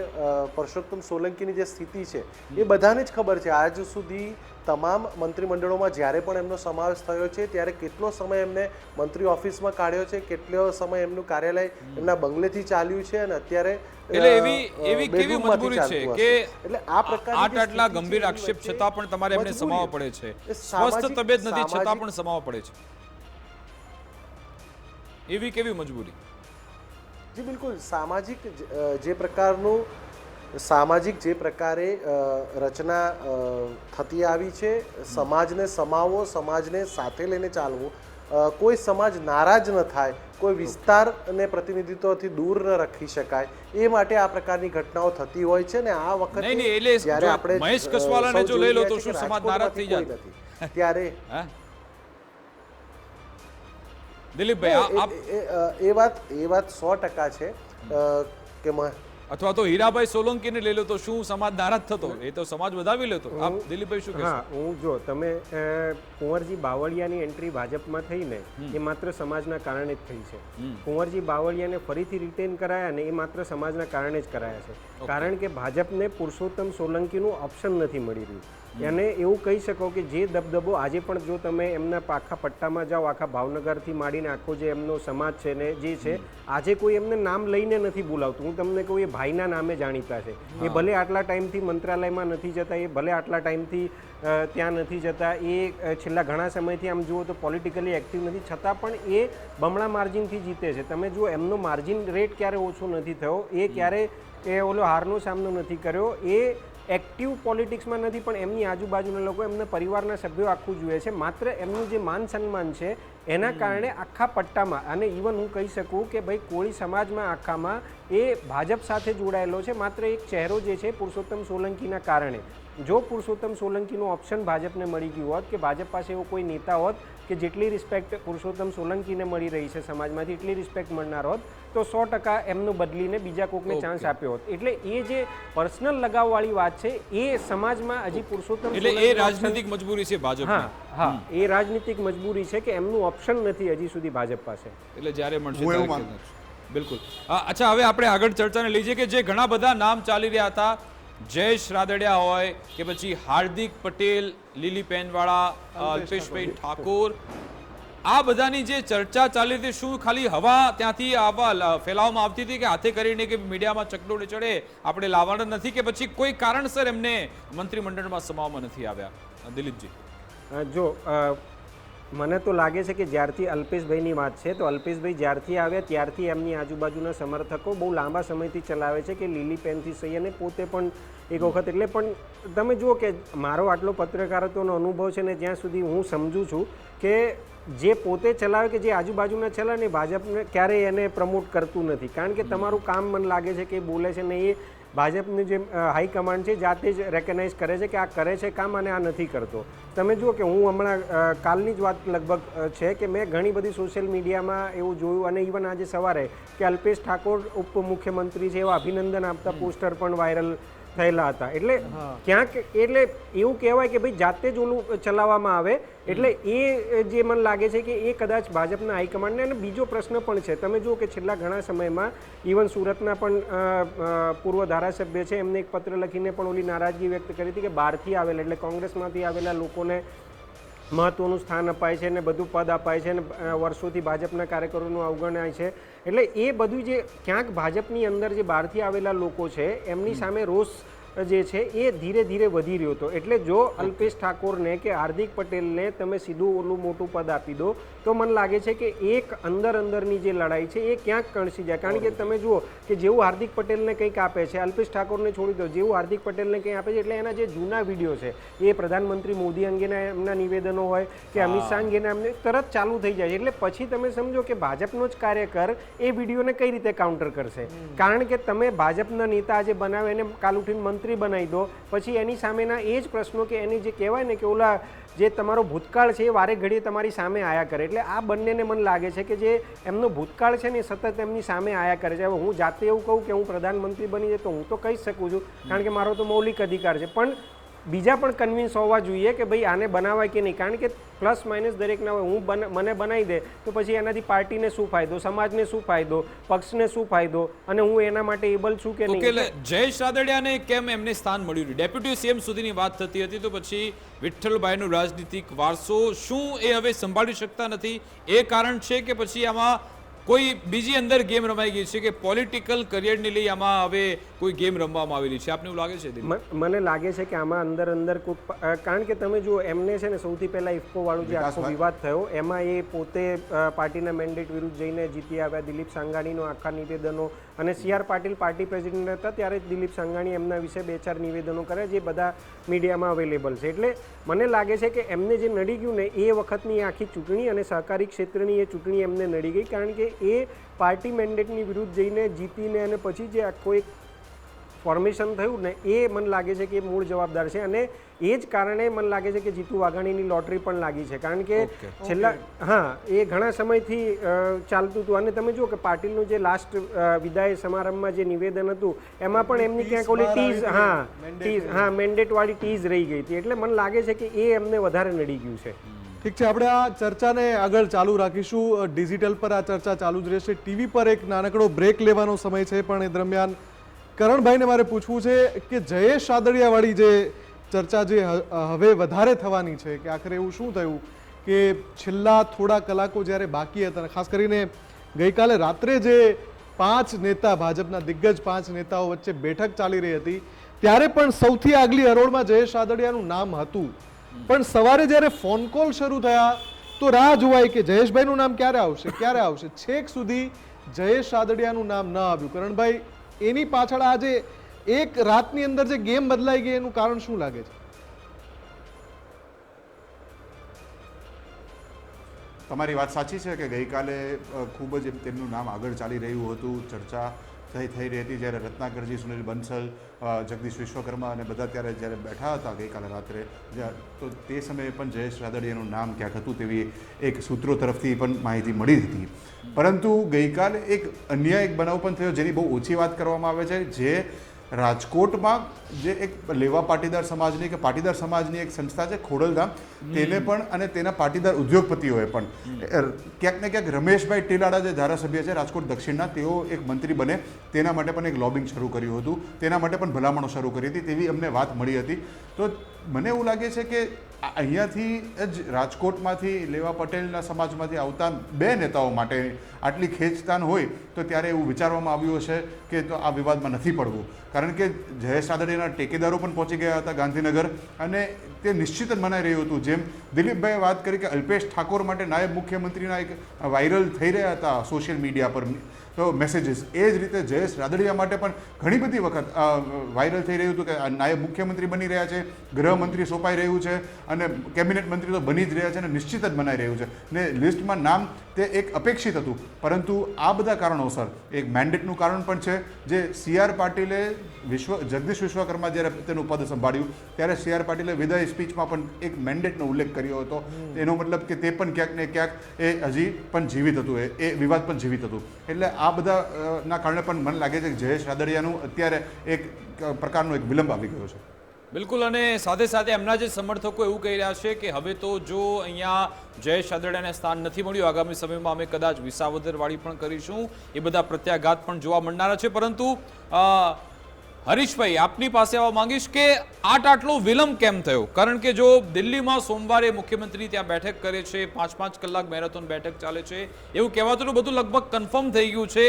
પરસોત્તમ સોલંકીની જે સ્થિતિ છે એ બધાને જ ખબર છે. આજ સુધી તમામ મંત્રીમંડળોમાં જ્યારે પણ એમનો સમાવેશ થયો છે ત્યારે કેટલો સમય એમને મંત્રી ઓફિસમાં કાઢ્યો છે, કેટલો સમય એમનું કાર્યાલય એમના બંગલેથી ચાલ્યું છે અને અત્યારે એટલે એવી કેવી મજબૂરી છે કે એટલે આ પ્રકારની આટલા ગંભીર આક્ષેપ છતાં પણ તમારે એમને સમાવવા પડે છે, સ્વસ્થ તબિયત નથી છતાં પણ સમાવવા પડે છે, એવી કેવી મજબૂરી? જી બિલકુલ. સામાજિક જે પ્રકારે રચના થતી આવી છે, સમાજને સમાવવો, સમાજને સાથે લઈને ચાલવું, કોઈ સમાજ નારાજ ન થાય, કોઈ વિસ્તારને પ્રતિનિધિત્વથી દૂર ન રાખી શકાય એ માટે આ પ્રકારની ઘટનાઓ થતી હોય છે. ને આ વખતે જ્યારે આપણે મહેશ કસવાલાને જો લઈ લો તો શું સમાજ નારાજ થઈ જાય ત્યારે દિલીપભાઈ એ વાત 100% છે કે અથવા તો હીરાભાઈ સોલંકીને લઈ લો તો શું સમાજ નારાજ થતો? એ તો સમાજ વધાવી લેતો. આપ દિલીપભાઈ શું કહેશો? હા, હું જો તમે કુંવરજી બાવળિયાની એન્ટ્રી ભાજપમાં થઈ ને એ માત્ર સમાજના કારણે જ થઈ છે. કુંવરજી બાવળિયાને ફરીથી રિટેન કરાયા ને એ માત્ર સમાજના કારણે જ કરાયા છે. કારણ કે ભાજપને પુરુષોત્તમ સોલંકીનું ઓપ્શન નથી મળી રહ્યું. અને એવું કહી શકો કે જે દબદબો આજે પણ જો તમે એમના આખા પટ્ટામાં જાઓ, આખા ભાવનગરથી માંડીને આખો જે એમનો સમાજ છે ને જે છે, આજે કોઈ એમને નામ લઈને નથી બોલાવતું. હું તમને કહું, એ ભાઈના નામે જાણીતા છે. એ ભલે આટલા ટાઈમથી મંત્રાલયમાં નથી જતા, એ ભલે આટલા ટાઈમથી ત્યાં નથી જતા, એ છેલ્લા ઘણા સમયથી આમ જુઓ તો પોલિટિકલી એક્ટિવ નથી, છતાં પણ એ બમણા માર્જિનથી જીતે છે. તમે જુઓ એમનો માર્જિન રેટ ક્યારે ઓછો નથી થયો, એ ક્યારે ઓલો હારનો સામનો નથી કર્યો. એ એક્ટિવ પોલિટિક્સમાં નથી, પણ એમની આજુબાજુના લોકો, એમના પરિવારના સભ્યો આખું જુએ છે. માત્ર એમનું જે માન સન્માન છે એના કારણે આખા પટ્ટામાં, અને ઇવન હું કહી શકું કે ભાઈ કોળી સમાજમાં આખામાં એ ભાજપ સાથે જોડાયેલો છે. માત્ર એક ચહેરો જે છે પુરુષોત્તમ સોલંકીના કારણે. જો પુરુષોત્તમ સોલંકીનું ઓપ્શન ભાજપને મળી ગયું હોત, કે ભાજપ પાસે એવો કોઈ નેતા હોત કે જેટલી રિસ્પેક્ટ પુરુષોત્તમ સોલંકીને મળી રહી છે સમાજમાંથી, એટલી રિસ્પેક્ટ મળનાર હોત તો 100% એમનું બદલીને બીજા કોકને ચાન્સ આપ્યો હોત. એટલે એ જે પર્સનલ લગાવવાળી વાત છે એ સમાજમાં હજી પુરુષોત્તમ, એટલે એ રાજનીતિક મજબૂરી છે ભાજપની. હા, એ રાજનીતિક મજબૂરી છે કે એમનું ઓપ્શન નથી હજી સુધી ભાજપ પાસે. એટલે જ્યારે મળશે બિલકુલ. અચ્છા, હવે આપણે આગળ ચર્ચાને લઈ જઈએ કે જે ઘણા બધા નામ ચાલી રહ્યા હતા, જયેશ રાદડિયા હોય કે પછી હાર્દિક પટેલ, લીલી પેનવાળા, અલ્પેશભાઈ ઠાકોર, આ બધાની જે ચર્ચા ચાલી હતી, શું ખાલી હવા ત્યાંથી આવા ફેલાવવામાં આવતી હતી કે હાથે કરીને કે મીડિયામાં ચકડોળે ચડે આપણે લાવવાના નથી, કે પછી કોઈ કારણસર એમને મંત્રીમંડળમાં સમાવવામાં નથી આવ્યા? દિલીપજી, જો મને તો લાગે છે કે જ્યારથી અલ્પેશભાઈની વાત છે, તો અલ્પેશભાઈ જ્યારથી આવ્યા ત્યારથી એમની આજુબાજુના સમર્થકો બહુ લાંબા સમયથી ચલાવે છે કે લીલી પેનથી સહી, અને પોતે પણ એક વખત. એટલે પણ તમે જુઓ કે મારો આટલો પત્રકારત્વનો અનુભવ છે ને જ્યાં સુધી હું સમજું છું કે જે પોતે ચલાવે કે જે આજુબાજુના ચલાવે ને ભાજપને ક્યારેય એને પ્રમોટ કરતું નથી, કારણ કે તમારું કામ મને લાગે છે કે બોલે છે ને એ ભાજપની જે હાઈકમાન્ડ છે જાતે જ રેકગ્નાઇઝ કરે છે કે આ કરે છે કામ અને આ નથી કરતો. તમે જુઓ કે હું હમણાં કાલની જ વાત લગભગ છે કે મેં ઘણી બધી સોશિયલ મીડિયામાં એવું જોયું અને ઇવન આજે સવારે કે અલ્પેશ ઠાકોર ઉપમુખ્યમંત્રી છે એવા અભિનંદન આપતા પોસ્ટર પણ વાયરલ થયેલા હતા. એટલે ક્યાંક એટલે એવું કહેવાય કે ભાઈ જાતે જ ઓલું ચલાવવામાં આવે, એટલે એ જે મને લાગે છે કે એ કદાચ ભાજપના હાઈકમાન્ડને. અને બીજો પ્રશ્ન પણ છે, તમે જુઓ કે છેલ્લા ઘણા સમયમાં ઇવન સુરતના પણ પૂર્વ ધારાસભ્ય છે, એમને એક પત્ર લખીને પણ ઓલી નારાજગી વ્યક્ત કરી હતી કે બહારથી આવેલા એટલે કોંગ્રેસમાંથી આવેલા લોકોને મહત્વનું સ્થાન અપાય છે અને બધું પદ અપાય છે અને વર્ષોથી ભાજપના કાર્યકરોનું અવગણાય છે. એટલે એ બધું જે ક્યાંક ભાજપની અંદર જે બહારથી આવેલા લોકો છે એમની સામે રોષ જે છે એ ધીરે ધીરે વધી રહ્યો હતો. એટલે જો અલ્પેશ ઠાકોરને કે હાર્દિક પટેલને તમે સીધું ઓલું મોટું પદ આપી દો તો મને લાગે છે કે એક અંદરની જે લડાઈ છે એ ક્યાંક કણસી જાય. કારણ કે તમે જુઓ કે જેવું હાર્દિક પટેલને કંઈક આપે છે, અલ્પેશ ઠાકોરને છોડી દો, જેવું હાર્દિક પટેલને કંઈ આપે છે એટલે એના જે જૂના વિડીયો છે એ પ્રધાનમંત્રી મોદી અંગેના એમના નિવેદનો હોય કે અમિત શાહ અંગેના એમને તરત ચાલુ થઈ જાય. એટલે પછી તમે સમજો કે ભાજપનો જ કાર્યકર એ વિડીયોને કઈ રીતે કાઉન્ટર કરશે, કારણ કે તમે ભાજપના નેતા આજે બનાવે એને કાલ ઉઠીને મંત્રી બનાવી દો, પછી એની સામેના એ જ પ્રશ્નો કે એની જે કહેવાય ને કે ઓલા જે તમારો ભૂતકાળ છે એ વારે ઘડીએ તમારી સામે આયા કરે. એટલે આ બંનેને મને લાગે છે કે જે એમનો ભૂતકાળ છે ને એ સતત એમની સામે આયા કરે છે. હવે હું જાતે એવું કહું કે હું પ્રધાનમંત્રી બની જાય તો હું તો કહી શકું છું, કારણ કે મારો તો મૌલિક અધિકાર છે, પણ બીજા પણ કન્વિન્સ હોવા જોઈએ કે ભાઈ આને બનાવાય કે નહીં, કારણ કે પ્લસ માઇનસ દરેકના હોય. હું મને બનાવી દે તો પછી એનાથી પાર્ટીને શું ફાયદો, સમાજને શું ફાયદો, પક્ષને શું ફાયદો, અને હું એના માટે એબલ છું કે નહીં. જયેશ રાદડિયાને કેમ એમને સ્થાન મળ્યું નહીં? ડેપ્યુટી સીએમ સુધીની વાત થતી હતી, તો પછી વિઠ્ઠલભાઈનો રાજનીતિક વારસો શું એ હવે સંભાળી શકતા નથી? એ કારણ છે કે પછી આમાં કોઈ બીજી અંદર ગેમ રમાઈ ગઈ છે કે પોલિટિકલ કરિયરને લઈ આમાં હવે કોઈ ગેમ રમવામાં આવેલી છે? આપને એવું લાગે છે? મને લાગે છે કે આમાં અંદર કારણ કે તમે જુઓ એમને છે ને સૌથી પહેલા ઇફકો વાળું જે આખો વિવાદ થયો એમાં એ પોતે પાર્ટીના મેન્ડેટ વિરુદ્ધ જઈને જીતી આવ્યા. દિલીપ સાંઘાણીનો આખા નિવેદનો, અને CR પાટીલ પાર્ટી પ્રેસિડેન્ટ હતા ત્યારે જ દિલીપ સાંઘાણી એમના વિશે 2-4 નિવેદનો કર્યા જે બધા મીડિયામાં અવેલેબલ છે. એટલે મને લાગે છે કે એમને જે નડી ગયું ને એ વખતની આખી ચૂંટણી અને સહકારી ક્ષેત્રની એ ચૂંટણી એમને નડી ગઈ, કારણ કે એ પાર્ટી મેન્ડેટની વિરુદ્ધ જઈને જીતીને અને પછી જે આખો એક ફોર્મેશન થયું ને એ મને લાગે છે કે એ મૂળ જવાબદાર છે. અને એ જ કારણે મને લાગે છે કે જીતુ વાઘાણીની લોટરી પણ લાગી છે, કારણ કે છેલ્લા એ ઘણા સમયથી ચાલતું હતું. અને તમે જુઓ કે પાટીલનું જે લાસ્ટ વિદાય સમારંભમાં જે નિવેદન હતું એમાં પણ એમની ક્યાંક ઓલી ટીઝ મેન્ડેટ વાળી ટીઝ રહી ગઈ હતી. એટલે મને લાગે છે કે એ એમને વધારે નડી ગયું છે. ઠીક છે, આપણે આ ચર્ચાને આગળ ચાલુ રાખીશું. ડિજિટલ પર આ ચર્ચા ચાલુ જ રહેશે. ટીવી પર એક નાનકડો બ્રેક લેવાનો સમય છે, પણ એ દરમિયાન કરણભાઈને મારે પૂછવું છે કે જયેશ રાદડિયાવાળી જે ચર્ચા જે હવે વધારે થવાની છે કે આખરે એવું શું થયું કે છેલ્લા થોડા કલાકો જ્યારે બાકી હતા, ખાસ કરીને ગઈકાલે રાત્રે જે 5 નેતા ભાજપના દિગ્ગજ 5 નેતાઓ વચ્ચે બેઠક ચાલી રહી હતી ત્યારે પણ સૌથી આગલી હરોળમાં જયેશ રાદડિયાનું નામ હતું. પણ સવારે જ્યારે ફોન કોલ શરૂ થયા તો રાહ જોવાય કે જયેશભાઈનું નામ ક્યારે આવશે. છેક સુધી જયેશ રાદડિયાનું નામ ન આવ્યું. કરણભાઈ, એની પાછળ આજે એક રાતની અંદર જે ગેમ બદલાઈ ગઈ એનું કારણ શું લાગે છે? તમારી વાત સાચી છે કે ગઈકાલે ખૂબ જ તેમનું નામ આગળ ચાલી રહ્યું હતું, ચર્ચા થઈ રહી હતી. જ્યારે રત્નાકરજી, સુનિલ બંસલ, જગદીશ વિશ્વકર્મા અને બધા ત્યારે જ્યારે બેઠા હતા ગઈકાલે રાત્રે, તો તે સમયે પણ જયેશ રાદડિયાનું નામ ક્યાંક હતું તેવી એક સૂત્રો તરફથી પણ માહિતી મળી હતી. પરંતુ ગઈકાલે એક બનાવ પણ થયો જેની બહુ ઓછી વાત કરવામાં આવે છે, જે રાજકોટમાં જે એક લેવા પાટીદાર સમાજની કે પાટીદાર સમાજની એક સંસ્થા છે ખોડલધામ, તેને પણ અને તેના પાટીદાર ઉદ્યોગપતિઓએ પણ ક્યાંક ને ક્યાંક રમેશભાઈ ટીલાડા જે ધારાસભ્ય છે રાજકોટ દક્ષિણના, તેઓ એક મંત્રી બને તેના માટે પણ એક લોબિંગ શરૂ કર્યું હતું, તેના માટે પણ ભલામણો શરૂ કરી હતી તેવી અમને વાત મળી હતી. તો મને એવું લાગે છે કે અહીંયાથી જ રાજકોટમાંથી લેવા પટેલના સમાજમાંથી આવતા 2 નેતાઓ માટે આટલી ખેંચતાન હોય તો ત્યારે એવું વિચારવામાં આવ્યું હશે કે તો આ વિવાદમાં નથી પડવું, કારણ કે જયેશ રાદડિયાના ટેકેદારો પણ પહોંચી ગયા હતા ગાંધીનગર અને તે નિશ્ચિત જ મનાઈ રહ્યું હતું. જેમ દિલીપભાઈએ વાત કરી કે અલ્પેશ ઠાકોર માટે નાયબ મુખ્યમંત્રીના એક વાયરલ થઈ રહ્યા હતા સોશિયલ મીડિયા પર તો મેસેજીસ, એ જ રીતે જયેશ રાદડિયા માટે પણ ઘણી બધી વખત વાયરલ થઈ રહ્યું હતું કે નાયબ મુખ્યમંત્રી બની રહ્યા છે, ગૃહમંત્રી સોંપાઈ રહ્યું છે અને કેબિનેટ મંત્રી તો બની જ રહ્યા છે અને નિશ્ચિત જ બનાઈ રહ્યું છે ને લિસ્ટમાં નામ તે એક અપેક્ષિત હતું. પરંતુ આ બધા કારણોસર એક મેન્ડેટનું કારણ પણ છે. જે CR પાટીલે જગદીશ વિશ્વકર્મા જ્યારે તેનું પદ સંભાળ્યું ત્યારે CR પાટીલે વિદાય સ્પીચમાં પણ એક મેન્ડેટનો ઉલ્લેખ કર્યો હતો. એનો મતલબ કે તે પણ ક્યાંક ને ક્યાંક એ હજી પણ જીવિત હતું, એ વિવાદ પણ જીવિત હતું. એટલે આ બધા ના કારણે પણ મને લાગે છે કે જયેશ રાદડિયાનું અત્યારે એક પ્રકારનો એક વિલંબ આવી ગયો છે. બિલકુલ, અને સાથે સાથે એમના જે સમર્થકો એવું કહી રહ્યા છે કે હવે તો જો અહીંયા જયેશ રાદડિયાને સ્થાન નથી મળ્યું, આગામી સમયમાં અમે કદાચ વિસાવદરવાળી પણ કરીશું, એ બધા પ્રત્યાઘાત પણ જોવા મળનારા છે. પરંતુ હરીશભાઈ, આપની પાસે આવવા માંગીશ કે આટલો વિલંબ કેમ થયો? કારણ કે જો દિલ્હીમાં સોમવારે મુખ્યમંત્રી ત્યાં બેઠક કરે છે, 5-5 કલાક મેરેથોન બેઠક ચાલે છે, એવું કહેવાતું બધું લગભગ કન્ફર્મ થઈ ગયું છે,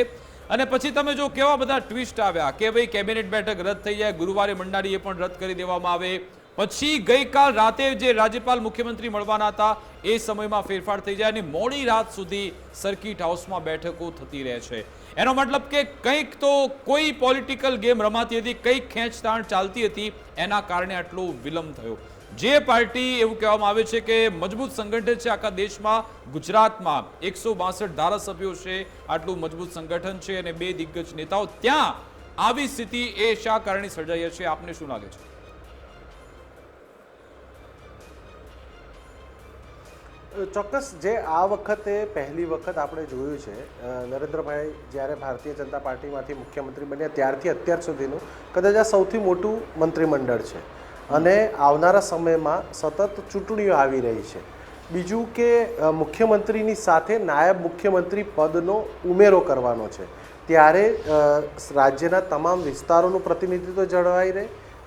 અને પછી તમે જો કેવા બધા ટ્વિસ્ટ આવ્યા કે ભાઈ કેબિનેટ બેઠક રદ થઈ જાય, ગુરુવારે મળનારી એ પણ રદ કરી દેવામાં આવે, પછી ગઈકાલ રાતે જે રાજ્યપાલ મુખ્યમંત્રી મળવાના હતા એ સમયમાં ફેરફાર થઈ જાય અને મોડી રાત સુધી સર્કિટ હાઉસમાં બેઠકો થતી રહે છે. એનો મતલબ કે કંઈક તો કોઈ પોલિટિકલ ગેમ રમાતી હતી, કંઈક ખેંચતાણ ચાલતી હતી, એના કારણે આટલો વિલંબ થયો. જે પાર્ટી એવું કહેવામાં આવે છે કે મજબૂત સંગઠન છે આખા દેશમાં, ગુજરાતમાં 162 ધારાસભ્યો છે, આટલું મજબૂત સંગઠન છે અને 2 દિગ્ગજ નેતાઓ, ત્યાં આવી સ્થિતિ એ શા કારણે સર્જાઈ છે? આપને શું લાગે છે? ચોક્કસ, જે આ વખતે પહેલી વખત આપણે જોયું છે, નરેન્દ્રભાઈ જ્યારે ભારતીય જનતા પાર્ટીમાંથી મુખ્યમંત્રી બન્યા ત્યારથી અત્યાર સુધીનું કદાચ આ સૌથી મોટું મંત્રીમંડળ છે અને આવનારા સમયમાં સતત ચૂંટણીઓ આવી રહી છે. બીજું કે મુખ્યમંત્રીની સાથે નાયબ મુખ્યમંત્રી પદનો ઉમેરો કરવાનો છે, ત્યારે રાજ્યના તમામ વિસ્તારોનું પ્રતિનિધિત્વ જળવાઈ રહે,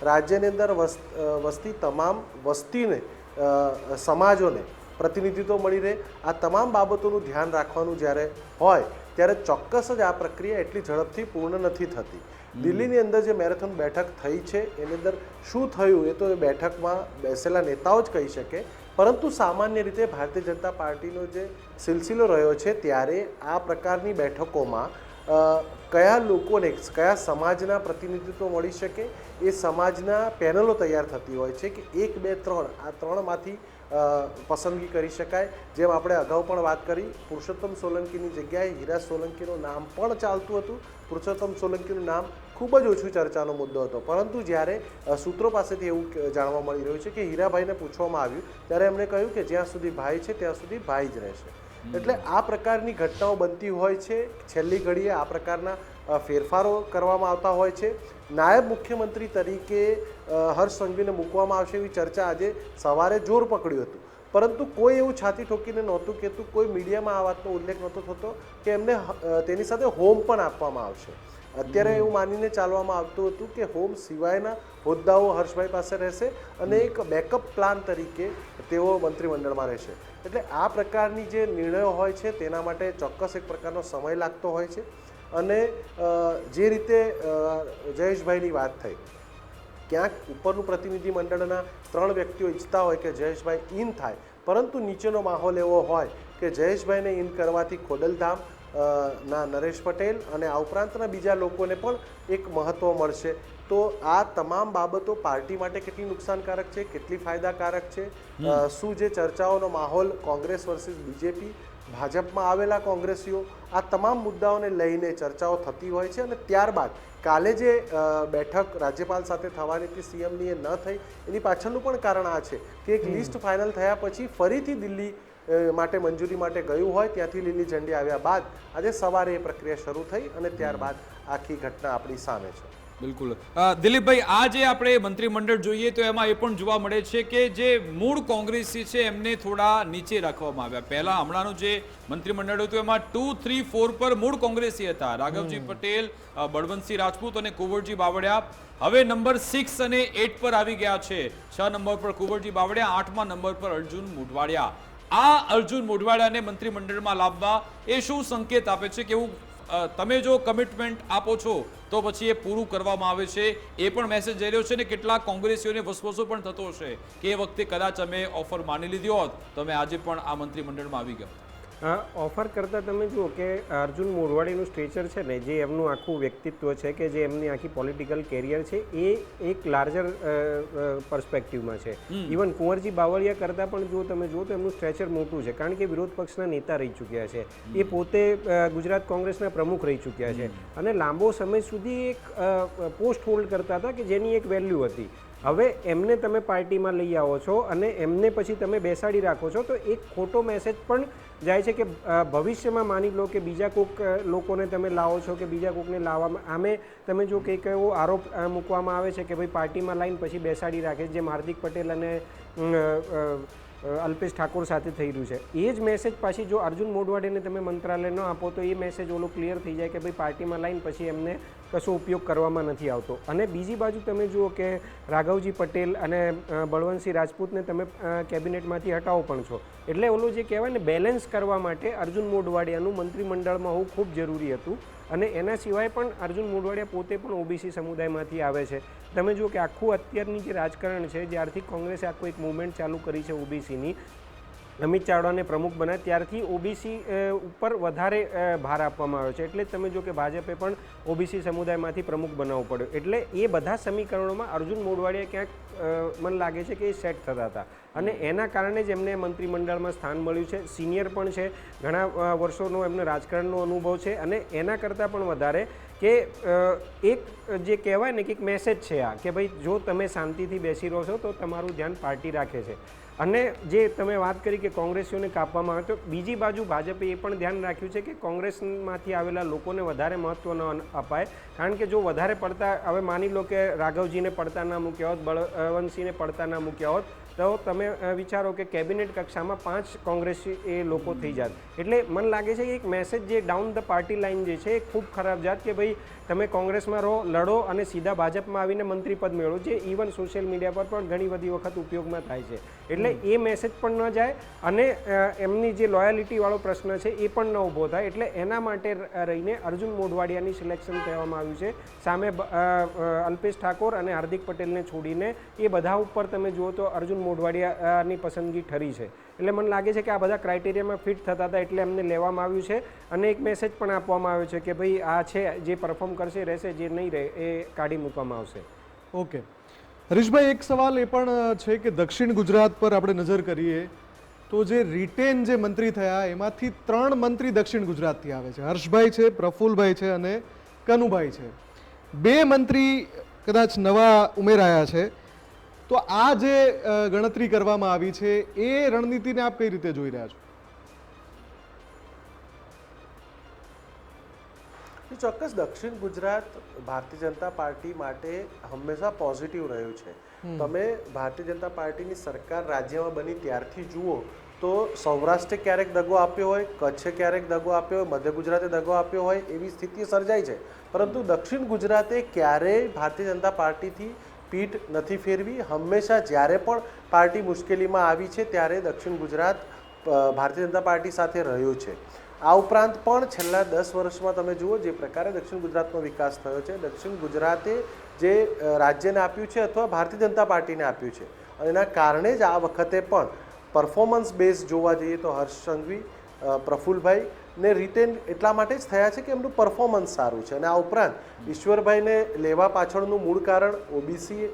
રાજ્યની અંદર વસતી તમામ વસ્તીને, સમાજોને પ્રતિનિધિત્વ મળી રહે, આ તમામ બાબતોનું ધ્યાન રાખવાનું જ્યારે હોય ત્યારે ચોક્કસ જ આ પ્રક્રિયા એટલી ઝડપથી પૂર્ણ નથી થતી. દિલ્હીની અંદર જે મેરેથોન બેઠક થઈ છે એની અંદર શું થયું એ તો એ બેઠકમાં બેસેલા નેતાઓ જ કહી શકે, પરંતુ સામાન્ય રીતે ભારતીય જનતા પાર્ટીનો જે સિલસિલો રહ્યો છે ત્યારે આ પ્રકારની બેઠકોમાં કયા લોકોને કયા સમાજના પ્રતિનિધિત્વ મળી શકે એ સમાજના પેનલો તૈયાર થતી હોય છે કે 1, 2, 3 આ 3માંથી પસંદગી કરી શકાય. જેમ આપણે અગાઉ પણ વાત કરી, પુરુષોત્તમ સોલંકીની જગ્યાએ હીરા સોલંકીનું નામ પણ ચાલતું હતું. પુરુષોત્તમ સોલંકીનું નામ ખૂબ જ ઓછું ચર્ચાનો મુદ્દો હતો, પરંતુ જ્યારે સૂત્રો પાસેથી એવું જાણવા મળી રહ્યું છે કે હીરાભાઈને પૂછવામાં આવ્યું ત્યારે એમણે કહ્યું કે જ્યાં સુધી ભાઈ છે ત્યાં સુધી ભાઈ જ રહેશે. એટલે આ પ્રકારની ઘટનાઓ બનતી હોય છે, છેલ્લી ઘડીએ આ પ્રકારના ફેરફારો કરવામાં આવતા હોય છે. નાયબ મુખ્યમંત્રી તરીકે હર્ષ સંઘવીને મૂકવામાં આવશે એવી ચર્ચા આજે સવારે જોર પકડ્યું હતું, પરંતુ કોઈ એવું છાતી ઠોકીને નહોતું કહેતું, કોઈ મીડિયામાં આ વાતનો ઉલ્લેખ નહોતો થતો કે એમને તેની સાથે હોમ પણ આપવામાં આવશે. અત્યારે એવું માનીને ચાલવામાં આવતું હતું કે હોમ સિવાયના હોદ્દાઓ હર્ષભાઈ પાસે રહેશે અને એક બેકઅપ પ્લાન તરીકે તેઓ મંત્રીમંડળમાં રહેશે. એટલે આ પ્રકારની જે નિર્ણયો હોય છે તેના માટે ચોક્કસ એક પ્રકારનો સમય લાગતો હોય છે. અને જે રીતે જયેશભાઈની વાત થઈ, ક્યાંક ઉપરનું પ્રતિનિધિ મંડળના 3 વ્યક્તિઓ ઈચ્છતા હોય કે જયેશભાઈ ઇન થાય, પરંતુ નીચેનો માહોલ એવો હોય કે જયેશભાઈને ઇન કરવાથી ખોડલધામ ના નરેશ પટેલ અને આ ઉપરાંતના બીજા લોકોને પણ એક મહત્ત્વ મળશે. તો આ તમામ બાબતો પાર્ટી માટે કેટલી નુકસાનકારક છે, કેટલી ફાયદાકારક છે, શું જે ચર્ચાઓનો માહોલ કોંગ્રેસ વર્સિસ બીજેપી, ભાજપમાં આવેલા કોંગ્રેસીઓ, આ તમામ મુદ્દાઓને લઈને ચર્ચાઓ થતી હોય છે. અને ત્યારબાદ કાલે જે બેઠક રાજ્યપાલ સાથે થવાની હતી સીએમની એ ન થઈ, એની પાછળનું પણ કારણ આ છે કે એક લિસ્ટ ફાઇનલ થયા પછી ફરીથી દિલ્હી માટે મંજૂરી માટે ગયું હોય, ત્યાંથી લીલી ઝંડી આવ્યા બાદ આજે સવારે એ પ્રક્રિયા શરૂ થઈ અને ત્યારબાદ આખી ઘટના આપણી સામે છે. બિલકુલ. દિલીપભાઈ, આ જે આપણે મંત્રીમંડળ જોઈએ તો એમાં એ પણ જોવા મળે છે કે જે મૂળ કોંગ્રેસી છે એમને થોડા નીચે રાખવામાં આવ્યા. પહેલા હમણાંનું જે મંત્રીમંડળ હતું એમાં 2, 3, 4 પર મૂળ કોંગ્રેસી હતા, રાઘવજી પટેલ, બળવંતસિંહ રાજપૂત અને કુંવરજી બાવળિયા. હવે નંબર 6 અને 8 પર આવી ગયા છે. 6 નંબર પર કુંવરજી બાવળિયા, 8મા નંબર પર અર્જુન મોઢવાડિયા. આ અર્જુન મોઢવાડિયાને મંત્રીમંડળમાં લાવવા એ શું સંકેત આપે છે કે એવું તમે જો કમિટમેન્ટ આપો છો તો પછી એ પૂરું કરવામાં આવે છે, એ પણ મેસેજ જઈ રહ્યો છે ને કેટલાક કોંગ્રેસીઓને વસવસો પણ થતો હશે કે એ વખતે કદાચ અમે ઓફર માની લીધી હોત તો અમે આજે પણ આ મંત્રીમંડળમાં આવી ગયા. ઓફર કરતાં તમે જુઓ કે અર્જુન મોઢવાડીનું સ્ટ્રેચર છે ને, જે એમનું આખું વ્યક્તિત્વ છે કે જે એમની આખી પોલિટિકલ કેરિયર છે એ એક લાર્જર પર્સપેક્ટિવમાં છે. ઇવન કુંવરજી બાવળિયા કરતાં પણ જો તમે જુઓ તો એમનું સ્ટ્રેચર મોટું છે, કારણ કે વિરોધ પક્ષના નેતા રહી ચૂક્યા છે, એ પોતે ગુજરાત કોંગ્રેસના પ્રમુખ રહી ચૂક્યા છે અને લાંબો સમય સુધી એક પોસ્ટ હોલ્ડ કરતા હતા કે જેની એક વેલ્યુ હતી. હવે એમને તમે પાર્ટીમાં લઈ આવો છો અને એમને પછી તમે બેસાડી રાખો છો તો એક ખોટો મેસેજ પણ જાય છે કે ભવિષ્યમાં માની લો કે બીજા કોઈક લોકોને તમે લાવો છો કે બીજા કોઈકને લાવવામાં આમે તમે જો કંઈક એવો આરોપ મૂકવામાં આવે છે કે ભાઈ પાર્ટીમાં લાઈન પછી બેસાડી રાખે, જેમ હાર્દિક પટેલ અને અલ્પેશ ઠાકોર સાથે થઈ રહ્યું છે. એ જ મેસેજ પાછી જો અર્જુન મોઢવાડીને તમે મંત્રાલય ન આપો તો એ મેસેજ ઓલો ક્લિયર થઈ જાય કે ભાઈ પાર્ટીમાં લાઈન પછી એમને કશો ઉપયોગ કરવામાં નથી આવતો. અને બીજી બાજુ તમે જુઓ કે રાઘવજી પટેલ અને બળવંતસિંહ રાજપૂતને તમે કેબિનેટમાંથી હટાવો પણ છો, એટલે ઓલું જે કહેવાય ને બેલેન્સ કરવા માટે અર્જુન મોઢવાડિયાનું મંત્રીમંડળમાં હોવું ખૂબ જરૂરી હતું. અને એના સિવાય પણ અર્જુન મોઢવાડિયા પોતે પણ ઓબીસી સમુદાયમાંથી આવે છે. તમે જુઓ કે આખું અત્યારની જે રાજકારણ છે, જ્યારથી કોંગ્રેસે આખું એક મૂવમેન્ટ ચાલુ કરી છે ઓબીસીની, અમિત ચાવડાને પ્રમુખ બનાવ્યા ત્યારથી ઓબીસી ઉપર વધારે ભાર આપવામાં આવ્યો છે. એટલે જ તમે જો કે ભાજપે પણ ઓબીસી સમુદાયમાંથી પ્રમુખ બનાવવું પડ્યો. એટલે એ બધા સમીકરણોમાં અર્જુન મોઢવાડિયા ક્યાંક મને લાગે છે કે એ સેટ થતા હતા અને એના કારણે જ એમને મંત્રીમંડળમાં સ્થાન મળ્યું છે. સિનિયર પણ છે, ઘણા વર્ષોનો એમને રાજકારણનો અનુભવ છે અને એના કરતાં પણ વધારે કે એક જે કહેવાય ને કે એક મેસેજ છે આ કે ભાઈ જો તમે શાંતિથી બેસી રહો છો તો તમારું ધ્યાન પાર્ટી રાખે છે. અને જે તમે વાત કરી કે કોંગ્રેસીઓને કાપવામાં આવે તો બીજી બાજુ ભાજપે એ પણ ધ્યાન રાખ્યું છે કે કોંગ્રેસમાંથી આવેલા લોકોને વધારે મહત્ત્વ ન અપાય, કારણ કે જો વધારે પડતા હવે માની લો કે રાઘવજીને પડતા ના મૂક્યા હોત, બળવંતસિંહને પડતા ના મૂક્યા હોત તો તમે વિચારો કે કેબિનેટ કક્ષામાં 5 કોંગ્રેસી એ લોકો થઈ જાત. એટલે મને લાગે છે કે એક મેસેજ જે ડાઉન ધ પાર્ટી લાઇન જે છે એ ખૂબ ખરાબ જાત કે ભાઈ તમે કોંગ્રેસમાં રહો, લડો અને સીધા ભાજપમાં આવીને મંત્રીપદ મેળવો, જે ઇવન સોશિયલ મીડિયા પર પણ ઘણી બધી વખત ઉપયોગમાં થાય છે. એટલે એ મેસેજ પણ ન જાય અને એમની જે લોયાલિટીવાળો પ્રશ્ન છે એ પણ ન ઊભો થાય. એટલે એના માટે રહીને અર્જુન મોઢવાડિયાની સિલેક્શન કહેવામાં આવ્યું છે. સામે અલ્પેશ ઠાકોર અને હાર્દિક પટેલને છોડીને એ બધા ઉપર તમે જુઓ તો અર્જુન મોઢવાડિયાની પસંદગી ઠરી છે. એટલે મને લાગે છે કે આ બધા ક્રાઇટેરિયામાં ફિટ થતા હતા એટલે એમને લેવામાં આવ્યું છે અને એક મેસેજ પણ આપવામાં આવ્યો છે કે ભાઈ આ છે જે પરફોર્મ કરશે રહેશે, જે નહીં રહે એ કાઢી મૂકવામાં આવશે. ઓકે હરીશભાઈ, એક સવાલ એ પણ છે કે દક્ષિણ ગુજરાત પર આપણે નજર કરીએ તો જે રિટેન જે મંત્રી થયા એમાંથી 3 મંત્રી દક્ષિણ ગુજરાતથી આવે છે. હર્ષભાઈ છે, પ્રફુલભાઈ છે અને કનુભાઈ છે. 2 મંત્રી કદાચ નવા ઉમેરાયા છે. તો આ જે ગણતરી કરવામાં આવી છે એ રણનીતિને આપ કઈ રીતે જોઈ રહ્યા છો? ચોક્કસ દક્ષિણ ગુજરાત ભારતીય જનતા પાર્ટી માટે હંમેશા પોઝિટિવ રહ્યું છે. તમે ભારતીય જનતા પાર્ટીની સરકાર રાજ્યમાં બની ત્યારથી જુઓ તો સૌરાષ્ટ્રે ક્યારેક દગો આપ્યો હોય, કચ્છે ક્યારેક દગો આપ્યો હોય, મધ્ય ગુજરાતે દગો આપ્યો હોય એવી સ્થિતિ સર્જાઈ છે, પરંતુ દક્ષિણ ગુજરાતે ક્યારેય ભારતીય જનતા પાર્ટીથી પીઠ નથી ફેરવી. હંમેશા જ્યારે પણ પાર્ટી મુશ્કેલીમાં આવી છે ત્યારે દક્ષિણ ગુજરાત ભારતીય જનતા પાર્ટી સાથે રહ્યું છે. આ ઉપરાંત પણ છેલ્લા 10 વર્ષમાં તમે જુઓ જે પ્રકારે દક્ષિણ ગુજરાતનો વિકાસ થયો છે, દક્ષિણ ગુજરાતે જે રાજ્યને આપ્યું છે અથવા ભારતીય જનતા પાર્ટીને આપ્યું છે, અને એના કારણે જ આ વખતે પણ પરફોર્મન્સ બેઝ જોવા જઈએ તો હર્ષ સંઘવી, પ્રફુલભાઈ ને રિટેન એટલા માટે જ થયા છે કે એમનું પરફોર્મન્સ સારું છે. અને આ ઉપરાંત ઈશ્વરભાઈને લેવા પાછળનું મૂળ કારણ ઓબીસી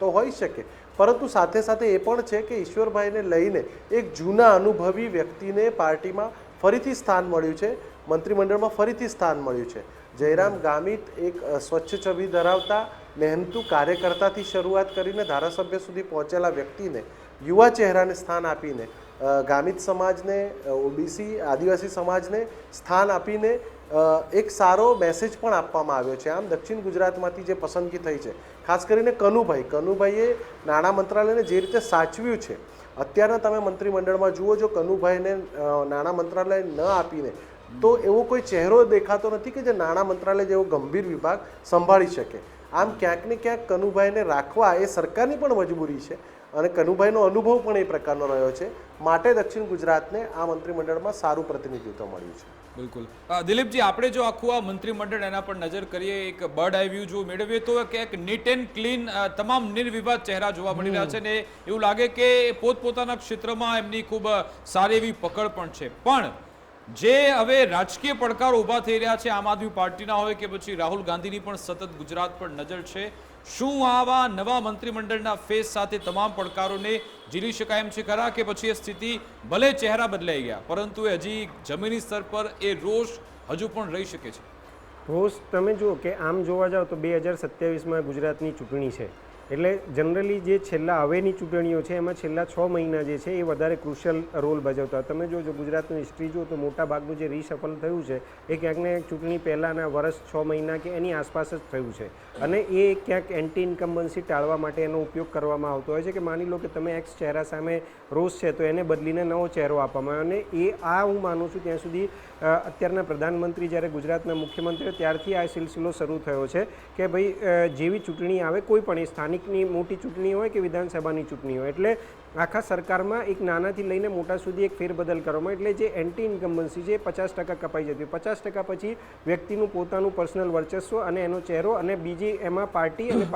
તો હોઈ શકે, પરંતુ સાથે સાથે એ પણ છે કે ઈશ્વરભાઈને લઈને એક જૂના અનુભવી વ્યક્તિને પાર્ટીમાં ફરીથી સ્થાન મળ્યું છે, મંત્રીમંડળમાં ફરીથી સ્થાન મળ્યું છે. જયરામ ગામિત એક સ્વચ્છ છબી ધરાવતા મહેનતુ કાર્યકર્તાથી શરૂઆત કરીને ધારાસભ્ય સુધી પહોંચેલા વ્યક્તિને યુવા ચહેરાને સ્થાન આપીને ગામિત સમાજને, ઓબીસી આદિવાસી સમાજને સ્થાન આપીને એક સારો મેસેજ પણ આપવામાં આવ્યો છે. આમ દક્ષિણ ગુજરાતમાંથી જે પસંદગી થઈ છે, ખાસ કરીને કનુભાઈએ નાણાં મંત્રાલયને જે રીતે સાચવ્યું છે, અત્યારના તમે મંત્રીમંડળમાં જુઓ, જો કનુભાઈને નાણાં મંત્રાલય ન આપીને તો એવો કોઈ ચહેરો દેખાતો નથી કે જે નાણાં મંત્રાલય જેવો ગંભીર વિભાગ સંભાળી શકે. આમ ક્યાંક ને ક્યાંક કનુભાઈને રાખવા એ સરકારની પણ મજબૂરી છે અને કનુભાઈનો અનુભવ પણ એ પ્રકારનો રહ્યો છે, માટે દક્ષિણ ગુજરાતને આ મંત્રીમંડળમાં સારું પ્રતિનિધિત્વ મળ્યું છે. બિલકુલ. દિલીપજી, આપણે જો આખું આ મંત્રીમંડળ એના પર નજર કરીએ, એક બર્ડ આઈ વ્યૂ જો મેળવીએ તો ક્યાંક નીટ એન્ડ ક્લીન તમામ નિર્વિવાદ ચહેરા જોવા મળી રહ્યા છે ને એવું લાગે કે પોતપોતાના ક્ષેત્રમાં એમની ખૂબ સારી એવી પકડ પણ છે. પણ જે હવે રાજકીય પડકારો ઊભા થઈ રહ્યા છે આમ આદમી પાર્ટીના હોય કે પછી રાહુલ ગાંધીની પણ સતત ગુજરાત પર નજર છે. શું આવા નવા મંત્રીમંડળના ફેસ સાથે તમામ પડકારોને ઝીલી શકાય એમ છે ખરા, કે પછી એ સ્થિતિ ભલે ચહેરા બદલાઈ ગયા પરંતુ એ હજી જમીની સ્તર પર એ રોષ હજુ પણ રહી શકે છે? રોષ તમે જુઓ કે આમ જોવા જાઓ તો 2027માં ગુજરાતની ચૂંટણી છે, એટલે જનરલી જે છેલ્લા હવેની ચૂંટણીઓ છે એમાં છેલ્લા 6 મહિના જે છે એ વધારે ક્રુશિયલ રોલ ભજવતા. તમે જો ગુજરાતની હિસ્ટ્રી જુઓ તો મોટા ભાગનું જે રીસફલ થયું છે એ ક્યાંક ને ચૂંટણી પહેલાંના વર્ષ 6 મહિના કે એની આસપાસ જ થયું છે અને એ ક્યાંક એન્ટી ઇન્કમ્બન્સી ટાળવા માટે એનો ઉપયોગ કરવામાં આવતો હોય છે કે માની લો કે તમે એક્સ ચહેરા સામે રોષ છે તો એને બદલીને નવો ચહેરો આપવામાં આવે. અને એ હું માનું છું ત્યાં સુધી અત્યારના પ્રધાનમંત્રી જ્યારે ગુજરાતના મુખ્યમંત્રી ત્યારથી આ સિલસિલો શરૂ થયો છે કે ભાઈ જેવી ચૂંટણી આવે કોઈ પણ એ સ્થાનિકની મોટી ચૂંટણી હોય કે વિધાનસભાની ચૂંટણી હોય એટલે આખા સરકારમાં એક નાનાથી લઈને મોટા સુધી એક ફેરબદલ કરવામાં, એટલે જે એન્ટી ઇન્કમ્બન્સી છે એ 50% કપાઈ જતી હોય. 50% પછી વ્યક્તિનું પોતાનું પર્સનલ વર્ચસ્વ અને એનો ચહેરો અને બીજી એમાં પાર્ટી અને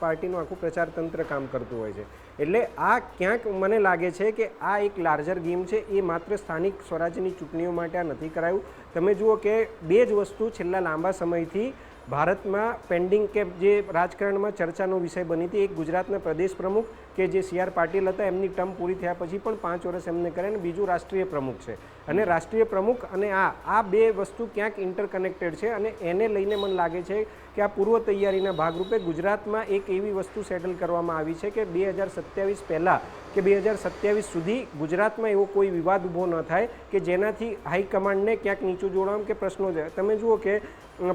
પાર્ટીનું આખું પ્રચાર તંત્ર કામ કરતું હોય છે. એટલે આ ક્યાંક મને લાગે છે કે આ એક લાર્જર ગેમ છે, એ માત્ર સ્થાનિક સ્વરાજ્યની ચૂંટણીઓ માટે આ નથી કરાયું. તમે જુઓ કે બે જ વસ્તુ છેલ્લા લાંબા સમયથી ભારતમાં પેન્ડિંગ કે જે રાજકારણમાં ચર્ચાનો વિષય બની હતી. એક ગુજરાતના પ્રદેશ પ્રમુખ કે જે CR પાટીલ હતા, એમની ટર્મ પૂરી થયા પછી પણ 5 વર્ષ એમને કર્યા, અને બીજું રાષ્ટ્રીય પ્રમુખ છે. અને રાષ્ટ્રીય પ્રમુખ અને આ બે વસ્તુ ક્યાંક ઇન્ટરકનેક્ટેડ છે અને એને લઈને મને લાગે છે કે આ પૂર્વ તૈયારીના ભાગરૂપે ગુજરાતમાં એક એવી વસ્તુ સેટલ કરવામાં આવી છે કે 2027 પહેલાં કે 2027 સુધી ગુજરાતમાં એવો કોઈ વિવાદ ઊભો ન થાય કે જેનાથી હાઈકમાન્ડને ક્યાંક નીચું જોડવામાં કે પ્રશ્નો જાય. તમે જુઓ કે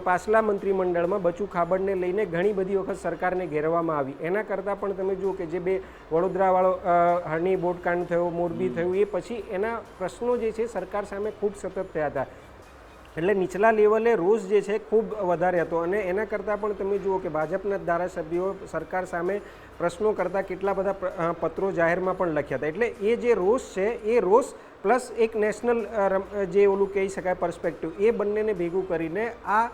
પાછલા મંત્રીમંડળમાં બચુ ખાબડને લઈને ઘણી બધી વખત સરકારને ઘેરવામાં આવી. એના કરતાં પણ તમે જુઓ કે જે બે વડોદરાવાળો હરણી બોટકાંડ થયો, મોરબી થયું, એ પછી એના પ્રશ્નો જે છે સરકાર સામે ખૂબ સતત થયા હતા. એટલે નીચલા લેવલે રોષ જે છે ખૂબ વધારે હતો. અને એના કરતાં પણ તમે જુઓ કે ભાજપના ધારાસભ્યો સરકાર સામે પ્રશ્નો કરતાં કેટલા બધા પત્રો જાહેરમાં પણ લખ્યા હતા. એટલે એ જે રોષ છે એ રોષ પ્લસ એક નેશનલ જે ઓલું કહી શકાય પર્સપેક્ટિવ, એ બંનેને ભેગું કરીને આ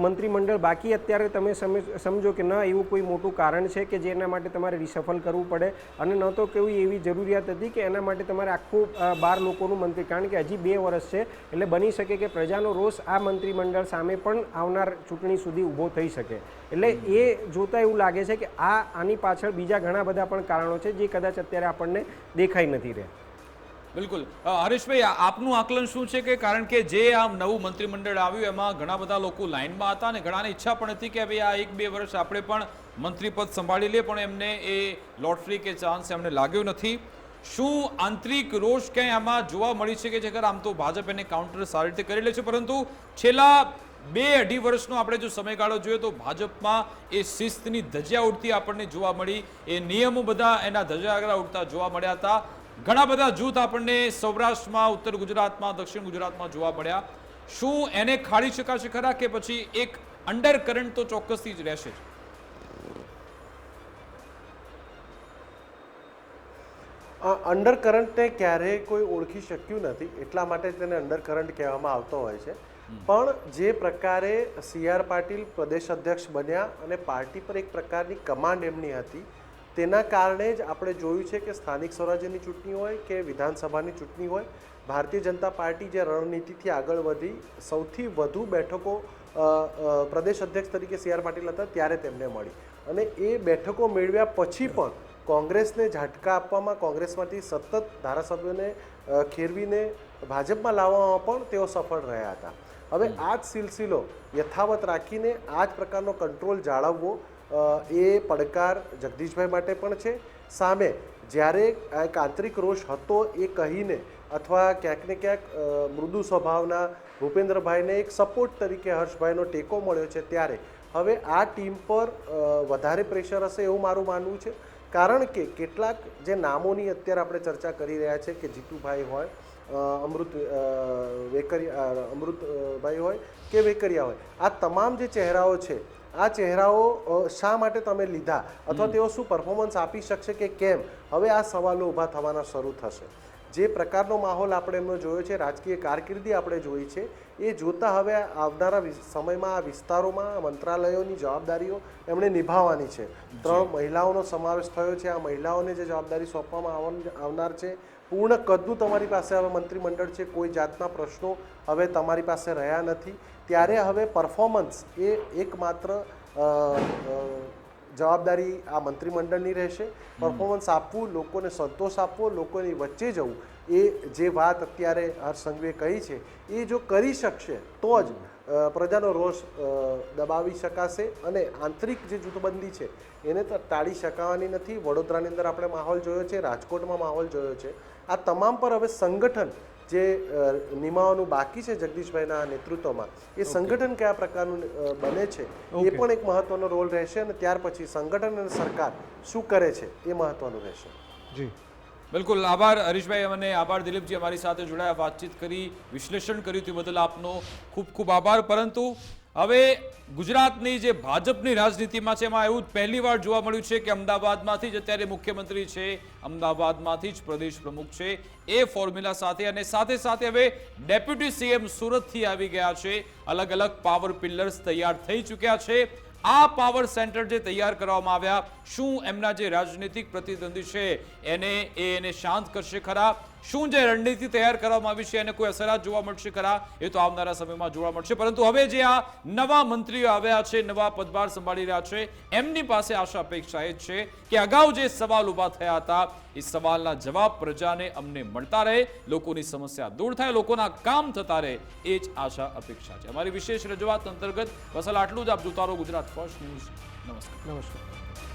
મંત્રીમંડળ બાકી અત્યારે તમે સમજો કે ન એવું કોઈ મોટું કારણ છે કે જેના માટે તમારે રિસફલ કરવું પડે અને ન તો કોઈ એવી જરૂરિયાત હતી કે એના માટે તમારે આખું 12 લોકોનું મંત્રી, કારણ કે હજી 2 વર્ષ છે એટલે બની શકે કે પ્રજાનો રોષ આ મંત્રીમંડળ સામે પણ આવનાર ચૂંટણી સુધી ઊભો થઈ શકે. એટલે એ જોતાં એવું લાગે છે કે આની પાછળ બીજા ઘણા બધા પણ કારણો છે જે કદાચ અત્યારે આપણને દેખાઈ નથી રહ્યા. બિલકુલ. હરેશભાઈ, આપનું આકલન શું છે કે કારણ કે જે આમ નવું મંત્રીમંડળ આવ્યું એમાં ઘણા બધા લોકો લાઇનમાં હતા અને ઘણાને ઈચ્છા પણ હતી કે ભાઈ આ 1-2 વર્ષ આપણે પણ મંત્રી પદ સંભાળી લે, પણ એમને એ લોટરી કે ચાન્સ એમને લાગ્યો નથી. શું આંતરિક રોષ ક્યાંય આમાં જોવા મળી છે કે જેકર આમ તો ભાજપ એને કાઉન્ટર સારી રીતે કરી લે છે, પરંતુ છેલ્લા 2-2.5 વર્ષનો આપણે જો સમયગાળો જોઈએ તો ભાજપમાં એ શિસ્તની ધજા ઉડતી આપણને જોવા મળી, એ નિયમો બધા એના ધજાગરા ઉડતા જોવા મળ્યા હતા. ઘણા બધા જૂથ આપણને સૌરાષ્ટ્રમાં, ઉત્તર ગુજરાતમાં, દક્ષિણ ગુજરાતમાં જોવા મળ્યા. શું એને ખાળી શકાશે ખરા કે પછી એક અંડર કરંટ તો ચોક્કસથી જ રહેશે? અંડર કરંટને ક્યારેય કોઈ ઓળખી શક્યું નથી, એટલા માટે તેને અંડર કરંટ કહેવામાં આવતો હોય છે. પણ જે પ્રકારે CR પાટીલ પ્રદેશ અધ્યક્ષ બન્યા અને પાર્ટી પર એક પ્રકારની કમાન્ડ એમની હતી, તેના કારણે જ આપણે જોયું છે કે સ્થાનિક સ્વરાજ્યની ચૂંટણી હોય કે વિધાનસભાની ચૂંટણી હોય, ભારતીય જનતા પાર્ટી જે રણનીતિથી આગળ વધી સૌથી વધુ બેઠકો પ્રદેશ અધ્યક્ષ તરીકે CR પાટીલ હતા ત્યારે તેમને મળી અને એ બેઠકો મેળવ્યા પછી પણ કોંગ્રેસને ઝાટકા આપવામાં, કોંગ્રેસમાંથી સતત ધારાસભ્યોને ખેરવીને ભાજપમાં લાવવામાં પણ તેઓ સફળ રહ્યા હતા. હવે આ જ સિલસિલો યથાવત રાખીને આ જ પ્રકારનો કંટ્રોલ જાળવવો એ પડકાર જગદીશભાઈ માટે પણ છે. સામે જ્યારે એક આંતરિક રોષ હતો એ કહીને અથવા ક્યાંક ને ક્યાંક મૃદુ સ્વભાવના ભૂપેન્દ્રભાઈને એક સપોર્ટ તરીકે હર્ષભાઈનો ટેકો મળ્યો છે, ત્યારે હવે આ ટીમ પર વધારે પ્રેશર હશે એવું મારું માનવું છે. કારણ કે કેટલાક જે નામોની અત્યારે આપણે ચર્ચા કરી રહ્યા છે કે જીતુભાઈ હોય, અમૃતભાઈ હોય કે વેકરિયા હોય, આ તમામ જે ચહેરાઓ છે આ ચહેરાઓ શા માટે તમે લીધા અથવા તેઓ શું પરફોર્મન્સ આપી શકશે કે કેમ, હવે આ સવાલો ઊભા થવાના શરૂ થશે. જે પ્રકારનો માહોલ આપણે એમનો જોયો છે, રાજકીય કારકિર્દી આપણે જોઈ છે, એ જોતાં હવે આવનારા સમયમાં આ વિસ્તારોમાં મંત્રાલયોની જવાબદારીઓ એમણે નિભાવવાની છે. 3 મહિલાઓનો સમાવેશ થયો છે. આ મહિલાઓને જે જવાબદારી સોંપવામાં આવનાર છે, પૂર્ણ કદનું તમારી પાસે હવે મંત્રીમંડળ છે, કોઈ જાતના પ્રશ્નો હવે તમારી પાસે રહ્યા નથી. ત્યારે હવે પરફોર્મન્સ એ એકમાત્ર જવાબદારી આ મંત્રીમંડળની રહેશે. પરફોર્મન્સ આપવું, લોકોને સંતોષ આપવો, લોકોની વચ્ચે જવું, એ જે વાત અત્યારે હર્ષ સંઘવીએ કહી છે એ જો કરી શકશે તો જ પ્રજાનો રોષ દબાવી શકાશે અને આંતરિક જે જૂથબંધી છે એને તો ટાળી શકાવાની નથી. વડોદરાની અંદર આપણે માહોલ જોયો છે, રાજકોટમાં માહોલ જોયો છે. આ તમામ પર હવે સંગઠન જે નિમાવાનું બાકી છે જગદીશભાઈના નેતૃત્વમાં, એ સંગઠન કયા પ્રકારનું બને છે એ પણ એક મહત્વનો રોલ રહેશે અને ત્યાર પછી સંગઠન અને સરકાર શું કરે છે એ મહત્વનું રહેશે. જી બિલકુલ, આભાર હરીશભાઈ અને આભાર દિલીપજી, અમારી સાથે જોડાયા, વાતચીત કરી, વિશ્લેષણ કર્યું તે બદલ આપનો ખૂબ ખૂબ આભાર. પરંતુ હવે ગુજરાતની જે ભાજપની રાજનીતિમાં છે એમાં એવું પહેલી વાર જોવા મળ્યું છે કે અમદાવાદમાંથી જ અત્યારે મુખ્યમંત્રી છે, અમદાવાદમાંથી જ પ્રદેશ પ્રમુખ છે, એ ફોર્મ્યુલા સાથે અને સાથે સાથે હવે ડેપ્યુટી સીએમ સુરતથી આવી ગયા છે. અલગ અલગ પાવર પિલર્સ તૈયાર થઈ ચૂક્યા છે. આ પાવર સેન્ટર જે તૈયાર કરવામાં આવ્યા, શું એમના જે રાજનીતિક પ્રતિદ્વંદી છે એને શાંત કરશે ખરા? શું જે રણનીતિ તૈયાર કરવામાં આવી છે એને કોઈ અસર જોવા મળશે ખરા? એ તો આવનારા સમયમાં જોવા મળશે. પરંતુ હવે જે આ નવા મંત્રીઓ આવ્યા છે, નવા પદભાર સંભાળી રહ્યા છે, એમની પાસે આશા અપેક્ષા એ છે કે અગાઉ જે સવાલ ઊભા થયા હતા એ સવાલના જવાબ પ્રજાને અમને મળતા રહે, લોકોની સમસ્યા દૂર થાય, લોકોના કામ થતા રહે, એ જ આશા અપેક્ષા છે. અમારી વિશેષ રજૂઆત અંતર્ગત બસ આટલું જ. આપ જોતા રહો ગુજરાત ફર્સ્ટ ન્યૂઝ. નમસ્કાર.